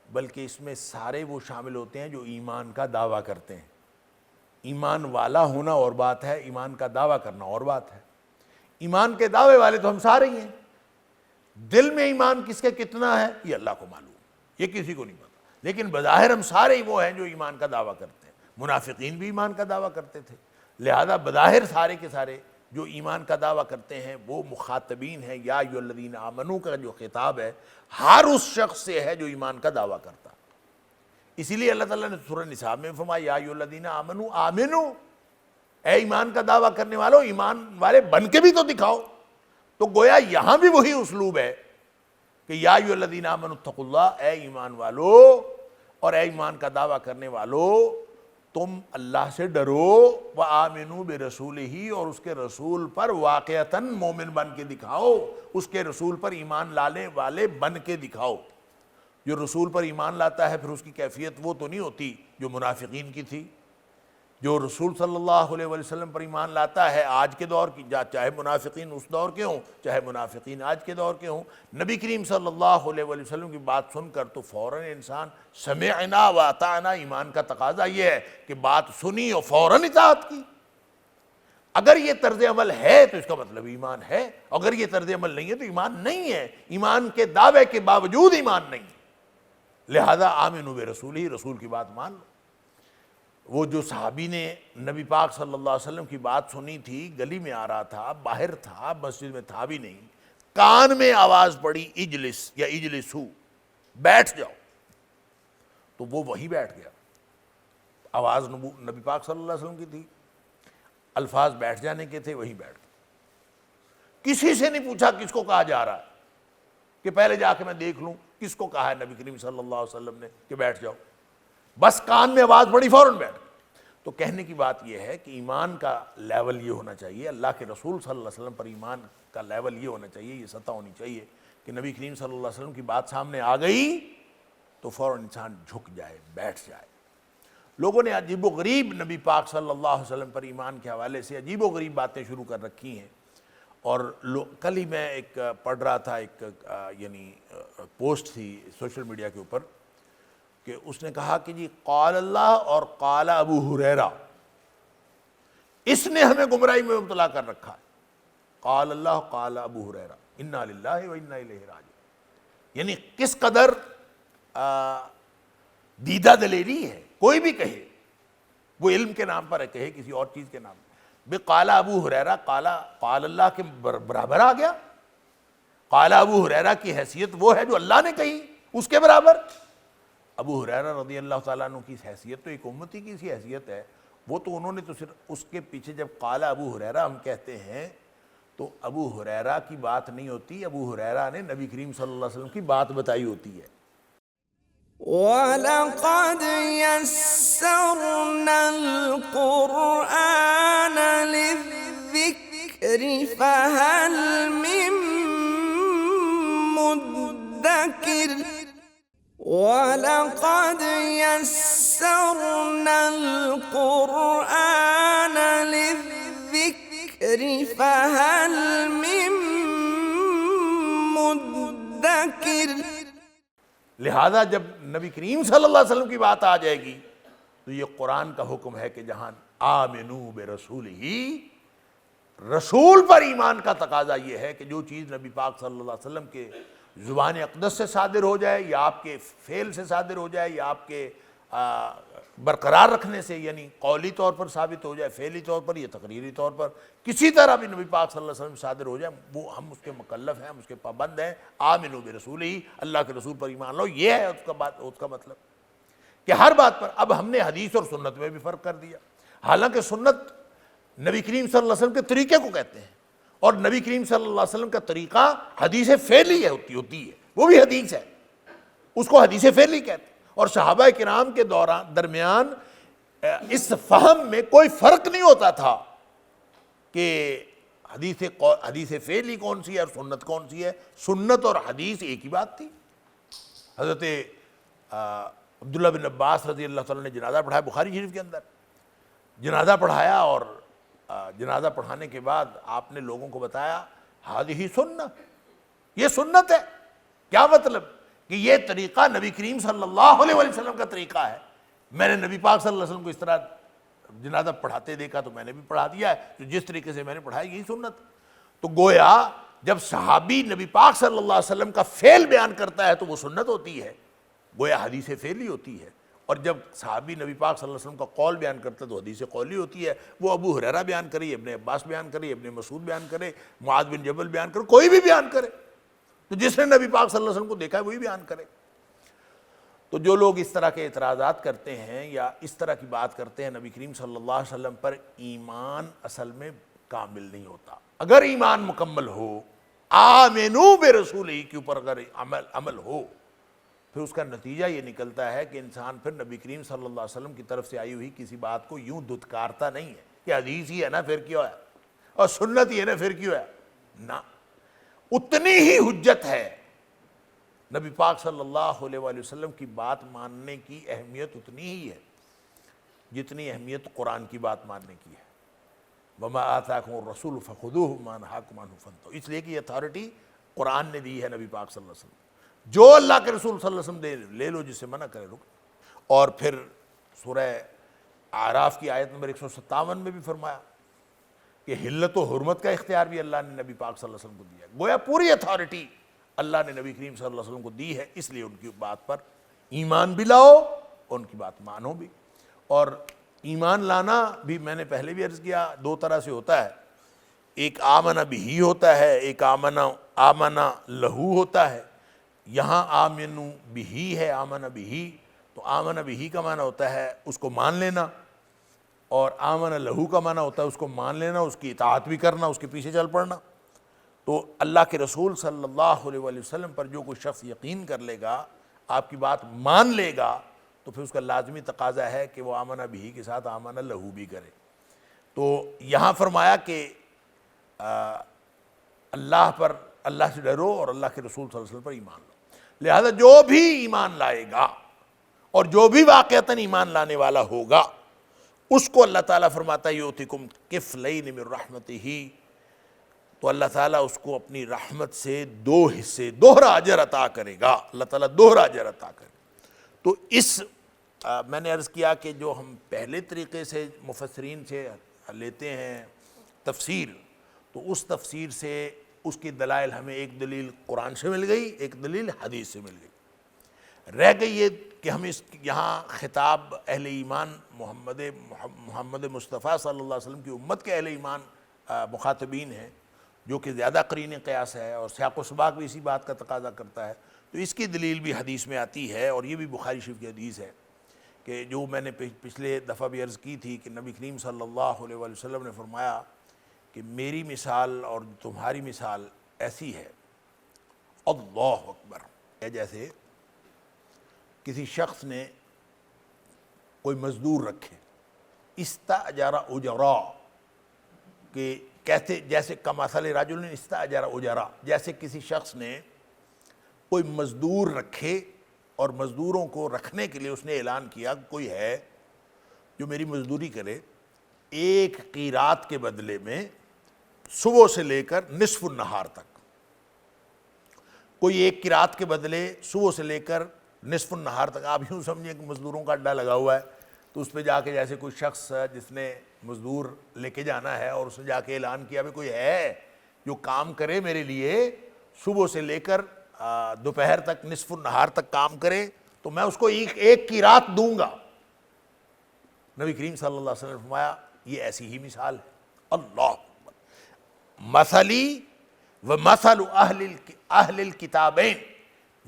بلکہ اس میں سارے وہ شامل ہوتے ہیں جو ایمان کا دعویٰ کرتے ہیں. ایمان والا ہونا اور بات ہے، ایمان کا دعویٰ کرنا اور بات ہے. ایمان کے دعوے والے تو ہم سارے ہی ہیں. دل میں ایمان کس کے کتنا ہے یہ اللہ کو معلوم، یہ کسی کو نہیں پتا. لیکن بظاہر ہم سارے ہی وہ ہیں جو ایمان کا دعویٰ کرتے ہیں. منافقین بھی ایمان کا دعویٰ کرتے تھے، لہذا بظاہر سارے کے سارے جو ایمان کا دعویٰ کرتے ہیں وہ مخاطبین ہیں. یا ایھا الذین آمنو کا جو خطاب ہے ہر اس شخص سے ہے جو ایمان کا دعویٰ کرتا. اسی لیے اللہ تعالیٰ نے سورہ نساء میں فرمایا یا ایھا الذین آمنو آمنو، اے ایمان کا دعویٰ کرنے والوں ایمان والے بن کے بھی تو دکھاؤ. تو گویا یہاں بھی وہی اسلوب ہے کہ یا ایھا الذین آمنوا اتقوا اللہ، اے ایمان والو اور اے ایمان کا دعویٰ کرنے والو تم اللہ سے ڈرو، وآمنوا برسولہ، اور اس کے رسول پر واقعتاً مومن بن کے دکھاؤ، اس کے رسول پر ایمان لانے والے بن کے دکھاؤ. جو رسول پر ایمان لاتا ہے پھر اس کی کیفیت وہ تو نہیں ہوتی جو منافقین کی تھی. جو رسول صلی اللہ علیہ وسلم پر ایمان لاتا ہے آج کے دور کی، چاہے منافقین اس دور کے ہوں چاہے منافقین آج کے دور کے ہوں، نبی کریم صلی اللہ علیہ وسلم کی بات سن کر تو فوراً انسان سمعنا و اطعنا، ایمان کا تقاضا یہ ہے کہ بات سنی اور فوراً اطاعت کی. اگر یہ طرز عمل ہے تو اس کا مطلب ایمان ہے، اگر یہ طرز عمل نہیں ہے تو ایمان نہیں ہے. ایمان کے دعوے کے باوجود ایمان نہیں ہے. لہذا آمنوا برسولہ، رسول کی بات مان لو. وہ جو صحابی نے نبی پاک صلی اللہ علیہ وسلم کی بات سنی تھی، گلی میں آ رہا تھا، باہر تھا، مسجد میں تھا بھی نہیں، کان میں آواز پڑی اجلس یا اجلسو، بیٹھ جاؤ، تو وہ وہیں بیٹھ گیا. آواز نبی پاک صلی اللہ علیہ وسلم کی تھی، الفاظ بیٹھ جانے کے تھے، وہیں بیٹھ گیا. کسی سے نہیں پوچھا کس کو کہا جا رہا ہے کہ پہلے جا کے میں دیکھ لوں کس کو کہا ہے نبی کریم صلی اللہ علیہ وسلم نے کہ بیٹھ جاؤ. بس کان میں آواز پڑی فوراً بیٹھ. تو کہنے کی بات یہ ہے کہ ایمان کا لیول یہ ہونا چاہیے، اللہ کے رسول صلی اللہ علیہ وسلم پر ایمان کا لیول یہ ہونا چاہیے، یہ سطح ہونی چاہیے کہ نبی کریم صلی اللہ علیہ وسلم کی بات سامنے آ گئی تو فوراً انسان جھک جائے، بیٹھ جائے. لوگوں نے عجیب و غریب نبی پاک صلی اللہ علیہ وسلم پر ایمان کے حوالے سے عجیب و غریب باتیں شروع کر رکھی ہیں. اور کل ہی میں ایک پڑھ رہا تھا، ایک یعنی پوسٹ تھی سوشل میڈیا کے اوپر کہ اس نے کہا کہ جی قال اللہ اور قال ابو ہریرہ، اس نے ہمیں گمراہی میں مبتلا کر رکھا ہے. قال اللہ قال ابو ہریرہ انا للہ و انا الیہ راجعون. یعنی کس قدر دیدہ دلیری ہے. کوئی بھی کہے، وہ علم کے نام پر ہے، کہے کسی اور چیز کے نام پر. بے قال ابو ہریرہ، قال اللہ کے برابر آ گیا. قال ابو ہریرہ کی حیثیت وہ ہے جو اللہ نے کہی، اس کے برابر. ابو ہریرہ رضی اللہ تعالیٰ عنہ کی حیثیت تو ایک امتی کی سی حیثیت ہے. وہ تو انہوں نے تو صرف اس کے پیچھے جب قال ابو ہریرہ ہم کہتے ہیں تو ابو ہریرہ کی بات نہیں ہوتی، ابو ہریرہ نے نبی کریم صلی اللہ علیہ وسلم کی بات بتائی ہوتی ہے. وَلَقَدْ يَسَّرْنَا الْقُرْآنَ لِلذِّكْرِ فَهَلْ مِن مُّدَّكِرٍ وَلَقَدْ يَسَّرْنَا الْقُرْآنَ لِلذِّكْرِ فَهَلْ مِن مُّدَّكِرٍ. لہذا جب نبی کریم صلی اللہ علیہ وسلم کی بات آ جائے گی تو یہ قرآن کا حکم ہے کہ جہاں آمنو برسولہ، رسول پر ایمان کا تقاضا یہ ہے کہ جو چیز نبی پاک صلی اللہ علیہ وسلم کے زبان اقدس سے صادر ہو جائے یا آپ کے فعل سے صادر ہو جائے یا آپ کے برقرار رکھنے سے، یعنی قولی طور پر ثابت ہو جائے، فعلی طور پر یا تقریری طور پر کسی طرح بھی نبی پاک صلی اللہ علیہ وسلم صادر ہو جائے، وہ ہم اس کے مکلف ہیں، ہم اس کے پابند ہیں۔ آمنوا برسولہ، اللہ کے رسول پر ایمان لاؤ، یہ ہے اس کا مطلب کہ ہر بات پر۔ اب ہم نے حدیث اور سنت میں بھی فرق کر دیا، حالانکہ سنت نبی کریم صلی اللہ علیہ وسلم کے طریقے کو کہتے ہیں، اور نبی کریم صلی اللہ علیہ وسلم کا طریقہ حدیث فعلی ہوتی ہے، وہ بھی حدیث ہے، اس کو حدیث فعلی کہتے ہیں۔ اور صحابہ کرام کے درمیان اس فہم میں کوئی فرق نہیں ہوتا تھا کہ حدیث فعلی کون سی ہے اور سنت کون سی ہے، سنت اور حدیث ایک ہی بات تھی۔ حضرت عبداللہ بن عباس رضی اللہ تعالیٰ نے جنازہ پڑھایا، بخاری شریف کے اندر جنازہ پڑھایا، اور جنازہ پڑھانے کے بعد آپ نے لوگوں کو بتایا ہذہ سنت، یہ سنت ہے۔ کیا مطلب؟ کہ یہ طریقہ نبی کریم صلی اللہ علیہ وسلم کا طریقہ ہے، میں نے نبی پاک صلی اللہ علیہ وسلم کو اس طرح جنازہ پڑھاتے دیکھا تو میں نے بھی پڑھا دیا ہے، تو جس طریقے سے میں نے پڑھایا یہی سنت۔ تو گویا جب صحابی نبی پاک صلی اللہ علیہ وسلم کا فعل بیان کرتا ہے تو وہ سنت ہوتی ہے، گویا حدیث فعلی ہوتی ہے، اور جب صحابی نبی پاک صلی اللہ علیہ وسلم کا قول بیان کرتا ہے تو حدیث قولی ہوتی ہے۔ وہ ابو ہریرہ بیان کرے، ابن عباس بیان کرے، ابن مسعود بیان کرے، معاذ بن جبل بیان کرے، کوئی بھی بیان کرے، تو جس نے نبی پاک صلی اللہ علیہ وسلم کو دیکھا ہے وہی بیان کرے۔ تو جو لوگ اس طرح کے اعتراضات کرتے ہیں یا اس طرح کی بات کرتے ہیں نبی کریم صلی اللہ علیہ وسلم پر، ایمان اصل میں کامل نہیں ہوتا۔ اگر ایمان مکمل ہو، آمنوا برسولہ کے اوپر اگر عمل ہو، پھر اس کا نتیجہ یہ نکلتا ہے کہ انسان پھر نبی کریم صلی اللہ علیہ وسلم کی طرف سے آئی ہوئی کسی بات کو یوں دھتکارتا نہیں ہے کہ حدیث ہی ہے نا پھر کیوں ہے، اور سنت ہی ہے نا پھر کیوں ہے، نہ، اتنی ہی حجت ہے۔ نبی پاک صلی اللہ علیہ وآلہ وسلم کی بات ماننے کی اہمیت اتنی ہی ہے جتنی اہمیت قرآن کی بات ماننے کی ہے۔ وَمَا آتَاكُمُ الرَّسُولُ فَخُذُوهُ وَمَا نَهَاكُمْ عَنْهُ فَانْتَهُوا، اس لیے کہ یہ اتھارٹی قرآن نے دی ہے نبی پاک صلی اللہ علیہ وسلم، جو اللہ کے رسول صلی اللہ علیہ وسلم دے لے لو، جس سے منع کرے رکو۔ اور پھر سورہ اعراف کی آیت نمبر 157 میں بھی فرمایا کہ حلت و حرمت کا اختیار بھی اللہ نے نبی پاک صلی اللہ علیہ وسلم کو دیا ہے، گویا پوری اتھارٹی اللہ نے نبی کریم صلی اللہ علیہ وسلم کو دی ہے، اس لیے ان کی بات پر ایمان بھی لاؤ، ان کی بات مانو بھی۔ اور ایمان لانا بھی میں نے پہلے بھی عرض کیا دو طرح سے ہوتا ہے، ایک آمنہ بہی ہوتا ہے، ایک آمنہ لہو ہوتا ہے۔ یہاں آمنو بہی ہے، آمنہ بہی، تو آمنہ بہی کا معنی ہوتا ہے اس کو مان لینا، اور آمنہ لہو کا معنی ہوتا ہے اس کو مان لینا، اس کی اطاعت بھی کرنا، اس کے پیچھے چل پڑنا۔ تو اللہ کے رسول صلی اللہ علیہ وآلہ وسلم پر جو کوئی شخص یقین کر لے گا، آپ کی بات مان لے گا، تو پھر اس کا لازمی تقاضا ہے کہ وہ آمنہ بہی کے ساتھ آمنہ لہو بھی کرے۔ تو یہاں فرمایا کہ اللہ سے ڈرو اور اللہ کے رسول صلی اللہ علیہ وسلم پر ایمان لاؤ۔ لہذا جو بھی ایمان لائے گا اور جو بھی واقعتاً ایمان لانے والا ہوگا، اس کو اللہ تعالیٰ فرماتا ہے یؤتکم کفلین من رحمتہ، تو اللہ تعالیٰ اس کو اپنی رحمت سے دو حصے، دوہرا اجر عطا کرے گا، اللہ تعالیٰ دوہرا اجر عطا کرے۔ تو اس میں نے عرض کیا کہ جو ہم پہلے طریقے سے مفسرین سے لیتے ہیں تفسیر، تو اس تفسیر سے اس کی دلائل ہمیں ایک دلیل قرآن سے مل گئی، ایک دلیل حدیث سے مل گئی۔ رہ گئی یہ کہ ہم یہاں خطاب اہل ایمان محمد مصطفیٰ صلی اللہ علیہ وسلم کی امت کے اہل ایمان مخاطبین ہیں، جو کہ زیادہ قرین قیاس ہے، اور سیاق و سباق بھی اسی بات کا تقاضا کرتا ہے، تو اس کی دلیل بھی حدیث میں آتی ہے، اور یہ بھی بخاری شریف کی حدیث ہے کہ جو میں نے پچھلے دفعہ بھی عرض کی تھی کہ نبی کریم صلی اللہ علیہ وآلہ وسلم نے فرمایا کہ میری مثال اور تمہاری مثال ایسی ہے، اللہ اکبر، جیسے کسی شخص نے کوئی مزدور رکھے، استاجر اجرا، کہ کہتے جیسے کمثل رجل استاجر اجرا، جیسے کسی شخص نے کوئی مزدور رکھے اور مزدوروں کو رکھنے کے لیے اس نے اعلان کیا کوئی ہے جو میری مزدوری کرے ایک قیرات کے بدلے میں صبح سے لے کر نصف النہار تک، کوئی ایک قیرات کے بدلے صبح سے لے کر نصف النہار تک۔ آپ یوں سمجھیں کہ مزدوروں کا اڈا لگا ہوا ہے، تو اس پہ جا کے جیسے کوئی شخص جس نے مزدور لے کے جانا ہے اور اس نے جا کے اعلان کیا بھی کوئی ہے جو کام کرے میرے لیے، صبح سے لے کر دوپہر تک، نصف النہار تک کام کرے تو میں اس کو ایک کی رات دوں گا. نبی کریم صلی اللہ علیہ وسلم نے فرمایا یہ ایسی ہی مثال ہے. اللہ مثلی و مثل اہل الکتابین،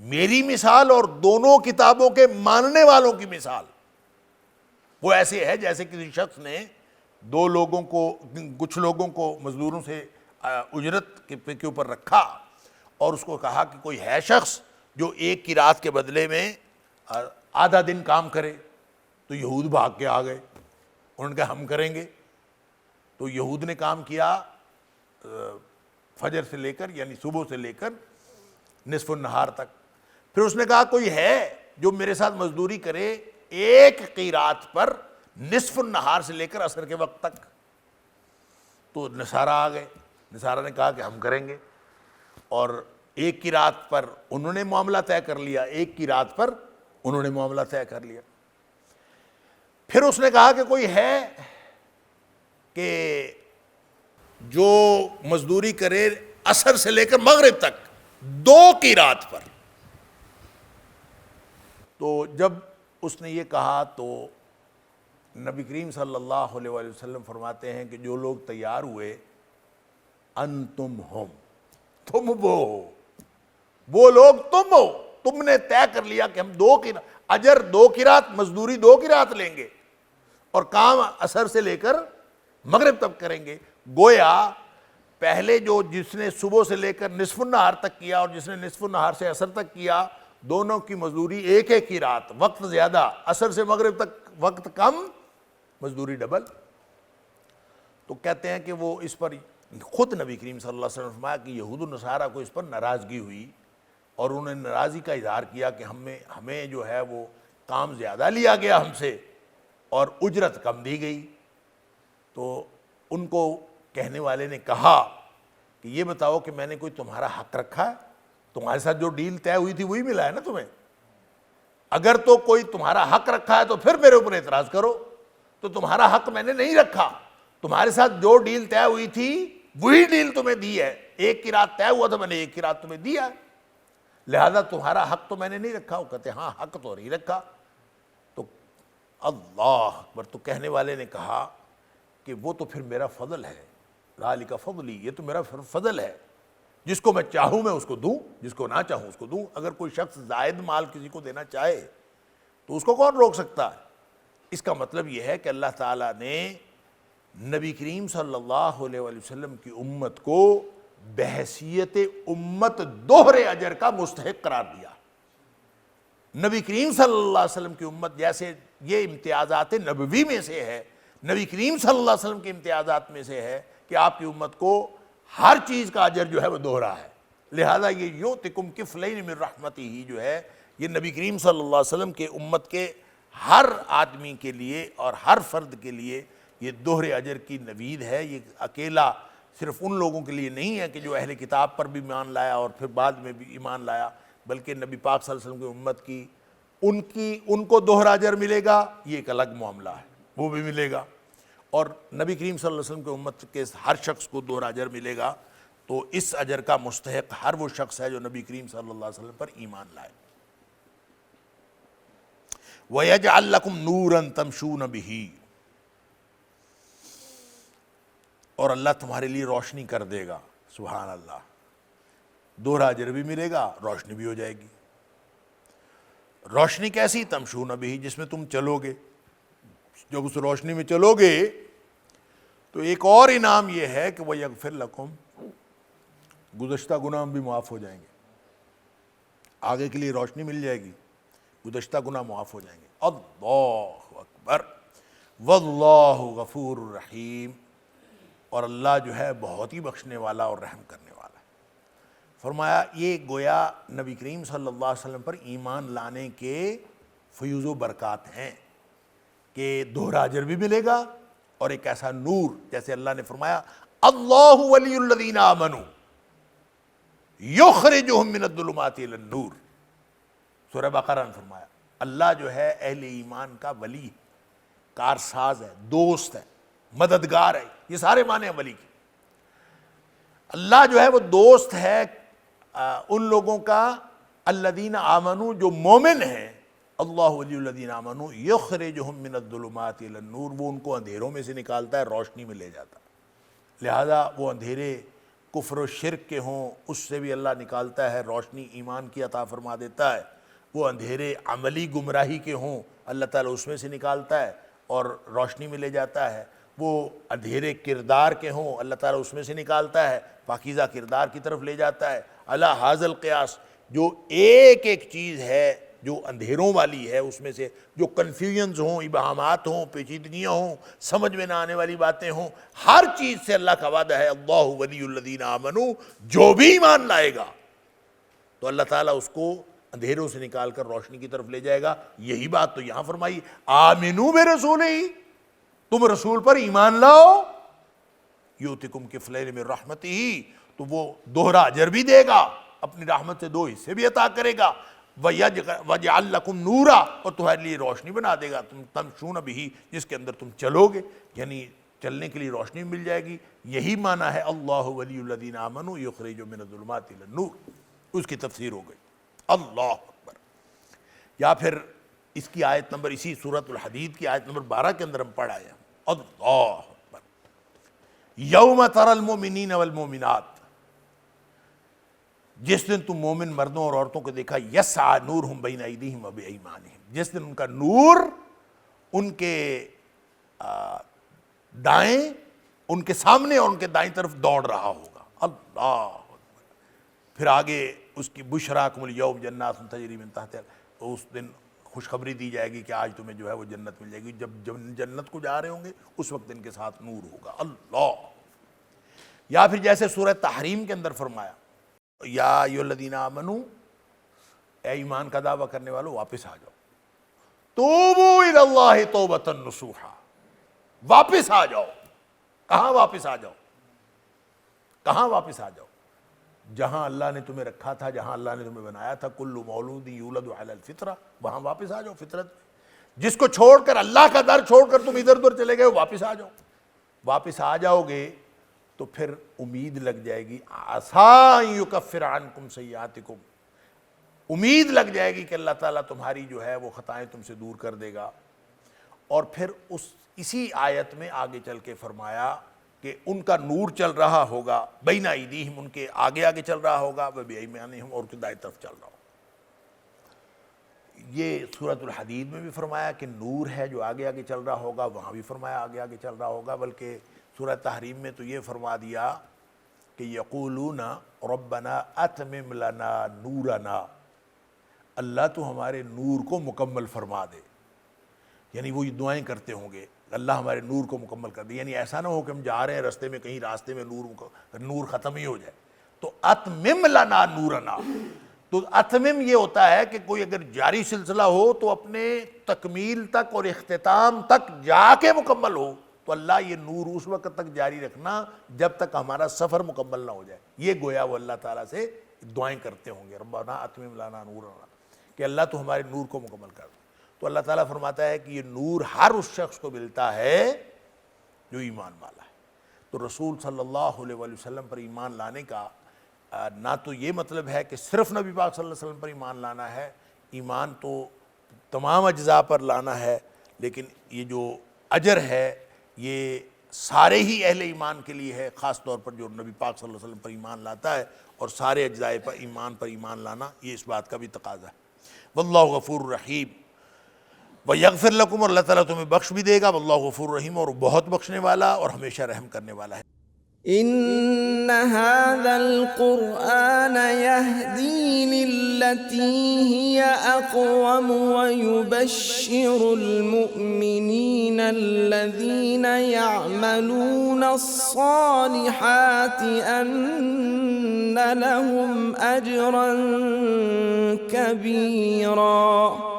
میری مثال اور دونوں کتابوں کے ماننے والوں کی مثال وہ ایسے ہے جیسے کسی شخص نے کچھ لوگوں کو مزدوروں سے اجرت کے اوپر رکھا اور اس کو کہا کہ کوئی ہے شخص جو ایک کی رات کے بدلے میں آدھا دن کام کرے. تو یہود بھاگ کے آ گئے، انہوں نے کہا ہم کریں گے. تو یہود نے کام کیا فجر سے لے کر، یعنی صبح سے لے کر نصف النہار تک. پھر اس نے کہا کوئی ہے جو میرے ساتھ مزدوری کرے ایک قیرات پر نصف النہار سے لے کر عصر کے وقت تک. تو نصارہ آ گئے، نصارہ نے کہا کہ ہم کریں گے، اور ایک کی رات پر انہوں نے معاملہ طے کر لیا، ایک کی رات پر انہوں نے معاملہ طے کر لیا. پھر اس نے کہا کہ کوئی ہے کہ جو مزدوری کرے عصر سے لے کر مغرب تک 2 کی رات پر. تو جب اس نے یہ کہا تو نبی کریم صلی اللہ علیہ وآلہ وسلم فرماتے ہیں کہ جو لوگ تیار ہوئے انتم ہم، تم وہ لوگ تم ہو، تم نے طے کر لیا کہ ہم 2 کی اجر 2 کی رات، مزدوری 2 کی رات لیں گے اور کام عصر سے لے کر مغرب تک کریں گے. گویا پہلے جس نے صبح سے لے کر نصف النہار تک کیا اور جس نے نصف النہار سے عصر تک کیا، دونوں کی مزدوری ایک کی رات، وقت زیادہ، عصر سے مغرب تک وقت کم، مزدوری ڈبل. تو کہتے ہیں کہ وہ اس پر خود نبی کریم صلی اللہ علیہ وسلم نے فرمایا کہ یہود و نصارہ کو اس پر ناراضگی ہوئی اور انہوں نے ناراضی کا اظہار کیا کہ ہمیں جو ہے وہ کام زیادہ لیا گیا ہم سے اور اجرت کم دی گئی. تو ان کو کہنے والے نے کہا کہ یہ بتاؤ کہ میں نے کوئی تمہارا حق رکھا ہے؟ تمہارے ساتھ جو ڈیل طے ہوئی تھی وہی ملا ہے نا تمہیں. اگر تو کوئی تمہارا حق رکھا ہے تو پھر میرے اوپر اعتراض کرو. تو تمہارا حق میں نے نہیں رکھا، تمہارے ساتھ جو ڈیل طے ہوئی تھی وہی ڈیل تمہیں دی ہے. ایک کی رات طے ہوا تھا، میں نے ایک کی رات تمہیں دیا، لہذا تمہارا حق تو میں نے نہیں رکھا. وہ کہتے ہاں حق تو نہیں رکھا. تو اللہ اکبر. تو کہنے والے نے کہا کہ وہ تو پھر میرا فضل ہے، ذالک فضلی، یہ تو میرا فضل ہے، جس کو میں چاہوں میں اس کو دوں، جس کو نہ چاہوں اس کو دوں. اگر کوئی شخص زائد مال کسی کو دینا چاہے تو اس کو کون روک سکتا ہے؟ اس کا مطلب یہ ہے کہ اللہ تعالیٰ نے نبی کریم صلی اللہ علیہ وآلہ وسلم کی امت کو بحیثیت امت دوہرے اجر کا مستحق قرار دیا. نبی کریم صلی اللہ علیہ وسلم کی امت جیسے یہ امتیازات نبوی میں سے ہے، نبی کریم صلی اللہ علیہ وسلم کے امتیازات میں سے ہے کہ آپ کی امت کو ہر چیز کا اجر جو ہے وہ دوہرا ہے. لہذا یہ یؤتکم کفلین من رحمتہ جو ہے، یہ نبی کریم صلی اللہ علیہ وسلم کے امت کے ہر آدمی کے لیے اور ہر فرد کے لیے یہ دوہرے اجر کی نوید ہے. یہ اکیلا صرف ان لوگوں کے لیے نہیں ہے کہ جو اہل کتاب پر بھی ایمان لایا اور پھر بعد میں بھی ایمان لایا، بلکہ نبی پاک صلی اللہ علیہ وسلم کی امت کی ان کو دوہرا اجر ملے گا، یہ ایک الگ معاملہ ہے، وہ بھی ملے گا. اور نبی کریم صلی اللہ علیہ وسلم کی امت کے ہر شخص کو دوہرا اجر ملے گا. تو اس اجر کا مستحق ہر وہ شخص ہے جو نبی کریم صلی اللہ علیہ وسلم پر ایمان لائے. وَيَجْعَلْ لَكُمْ نُورًا تَمْشُونَ بِهِ، اور اللہ تمہارے لیے روشنی کر دے گا. سبحان اللہ. دوہرا اجر بھی ملے گا، روشنی بھی ہو جائے گی. روشنی کیسی؟ تمشون بہ، جس میں تم چلو گے. جب اس روشنی میں چلو گے تو ایک اور انعام یہ ہے کہ وَيَغْفِرْ لَكُمْ، گزشتہ گناہ بھی معاف ہو جائیں گے. آگے کے لیے روشنی مل جائے گی، گزشتہ گناہ معاف ہو جائیں گے. اللہ اکبر. واللہ غفور الرحیم، اور اللہ جو ہے بہت ہی بخشنے والا اور رحم کرنے والا ہے. فرمایا یہ گویا نبی کریم صلی اللہ علیہ وسلم پر ایمان لانے کے فیوز و برکات ہیں کہ دوہرا اجر بھی ملے گا اور ایک ایسا نور، جیسے اللہ نے فرمایا اللہ ولی الذین آمنوا یخرجہم من الظلمات الی النور. سورہ بقرہ نے فرمایا اللہ جو ہے اہل ایمان کا ولی، کارساز ہے، دوست ہے. مددگار ہے، یہ سارے معنی ہیں ولی کی۔ اللہ جو ہے وہ دوست ہے ان لوگوں کا الذین آمنوا، جو مومن ہیں۔ اللہ ولی الذین آمنوا یخرجہم من الظلمات الی النور، وہ ان کو اندھیروں میں سے نکالتا ہے، روشنی میں لے جاتا ہے۔ لہذا وہ اندھیرے کفر و شرک کے ہوں اس سے بھی اللہ نکالتا ہے، روشنی ایمان کی عطا فرما دیتا ہے۔ وہ اندھیرے عملی گمراہی کے ہوں اللہ تعالیٰ اس میں سے نکالتا ہے اور روشنی میں لے جاتا ہے۔ وہ اندھیرے کردار کے ہوں اللہ تعالیٰ اس میں سے نکالتا ہے، پاکیزہ کردار کی طرف لے جاتا ہے۔ علی ھذا القیاس، جو ایک ایک چیز ہے جو اندھیروں والی ہے، اس میں سے جو کنفیوژنز ہوں، ابہامات ہوں، پیچیدگیاں ہوں، سمجھ میں نہ آنے والی باتیں ہوں، ہر چیز سے اللہ کا وعدہ ہے اللہ ولی الذین آمنوا، جو بھی ایمان لائے گا تو اللہ تعالیٰ اس کو اندھیروں سے نکال کر روشنی کی طرف لے جائے گا۔ یہی بات تو یہاں فرمائی، آمنو برسولہ، تم رسول پر ایمان لاؤ، یؤتکم کفلین من رحمتہ، تو وہ دوہرا اجر بھی دے گا، اپنی رحمت سے 2 حصے بھی عطا کرے گا، وَيَجْعَلْ لَكُمْ نُورًا، اور تمہارے لیے روشنی بنا دے گا، تم تمشون بہ، جس کے اندر تم چلو گے، یعنی چلنے کے لیے روشنی مل جائے گی۔ یہی معنی ہے اللہ ولی الذین آمنوا یخرجہم من الظلمات الی النور، اس کی تفسیر ہو گئی۔ اللہ اکبر۔ یا پھر اس کی آیت نمبر، اسی سورۃ الحدید کی آیت نمبر 12 کے اندر ہم پڑھ آئے ہیں، اللہ اکبر، یوم تری المؤمنین والمؤمنات، جس دن تم مومن مردوں اور عورتوں کو دیکھا، یسعی نورہم بین ایدیہم وبایمانہم، جس دن ان کا نور ان کے دائیں، ان کے سامنے اور ان کے دائیں طرف دوڑ رہا ہوگا۔ اللہ اکبر۔ پھر آگے اس کی بشراکم الیوم جنات تجری من تحتہا، تو اس دن خوشخبری دی جائے گی کہ آج تمہیں جو ہے وہ جنت مل جائے گی۔ جب جنت کو جا رہے ہوں گے اس وقت ان کے ساتھ نور ہوگا۔ اللہ۔ یا پھر جیسے سورہ تحریم کے اندر فرمایا، یا ایھا الذین آمنوا، اے ایمان کا دعویٰ کرنے والوں واپس آ جاؤ، توبوا الی اللہ توبۃ نصوحا، واپس آ جاؤ۔ کہاں واپس آ جاؤ؟ کہاں واپس آ جاؤ؟ جہاں اللہ نے تمہیں رکھا تھا، جہاں اللہ نے تمہیں بنایا تھا، کل مولود یولد علی الفطرہ، وہاں واپس آ جاؤ فطرت میں۔ جس کو چھوڑ کر، اللہ کا در چھوڑ کر تم ادھر ادھر چلے گئے، واپس آ جاؤ۔ واپس آ جاؤ گے تو پھر امید لگ جائے گی، عسیٰ ان یکفر عنکم سیئاتکم، امید لگ جائے گی کہ اللہ تعالیٰ تمہاری جو ہے وہ خطائیں تم سے دور کر دے گا۔ اور پھر اسی آیت میں آگے چل کے فرمایا کہ ان کا نور چل رہا ہوگا بین ایدیہم، ان کے آگے آگے چل رہا ہوگا، وبایمانہم، اور ان کی دائیں طرف چل رہا ہوگا۔ یہ سورۃ الحدید میں بھی فرمایا کہ نور ہے جو آگے آگے چل رہا ہوگا، وہاں بھی فرمایا آگے آگے چل رہا ہوگا، بلکہ سورہ تحریم میں تو یہ فرما دیا کہ یقولون ربنا اتمم لنا نورنا، اللہ تو ہمارے نور کو مکمل فرما دے، یعنی وہ یہ دعائیں کرتے ہوں گے اللہ ہمارے نور کو مکمل کر دے، یعنی ایسا نہ ہو کہ ہم جا رہے ہیں راستے میں، کہیں راستے میں نور ختم ہی ہو جائے، تو اتمم لنا نورنا۔ تو اتمم یہ ہوتا ہے کہ کوئی اگر جاری سلسلہ ہو تو اپنے تکمیل تک اور اختتام تک جا کے مکمل ہو، تو اللہ یہ نور اس وقت تک جاری رکھنا جب تک ہمارا سفر مکمل نہ ہو جائے۔ یہ گویا وہ اللہ تعالیٰ سے دعائیں کرتے ہوں گے، ربنا اتمم لنا نورنا، کہ اللہ تو ہمارے نور کو مکمل کر دے۔ تو اللہ تعالیٰ فرماتا ہے کہ یہ نور ہر اس شخص کو ملتا ہے جو ایمان والا ہے۔ تو رسول صلی اللہ علیہ وآلہ وسلم پر ایمان لانے کا نہ تو یہ مطلب ہے کہ صرف نبی پاک صلی اللہ علیہ وسلم پر ایمان لانا ہے، ایمان تو تمام اجزاء پر لانا ہے، لیکن یہ جو اجر ہے یہ سارے ہی اہل ایمان کے لیے ہے، خاص طور پر جو نبی پاک صلی اللہ علیہ وسلم پر ایمان لاتا ہے، اور سارے اجزاء پر ایمان لانا یہ اس بات کا بھی تقاضا ہے۔ واللہ غفور رحیم، وَيَغْفِرْ لَكُمْ، اور اللہ تعالیٰ تمہیں بخش بھی دے گا، واللہ غفور رحیم، اور بہت بخشنے والا اور ہمیشہ رحم کرنے والا ہے۔ إن هذا القرآن يهدي للتي هي أقوم ويبشر المؤمنين الذين يعملون الصالحات أن لهم أجرا كبيرا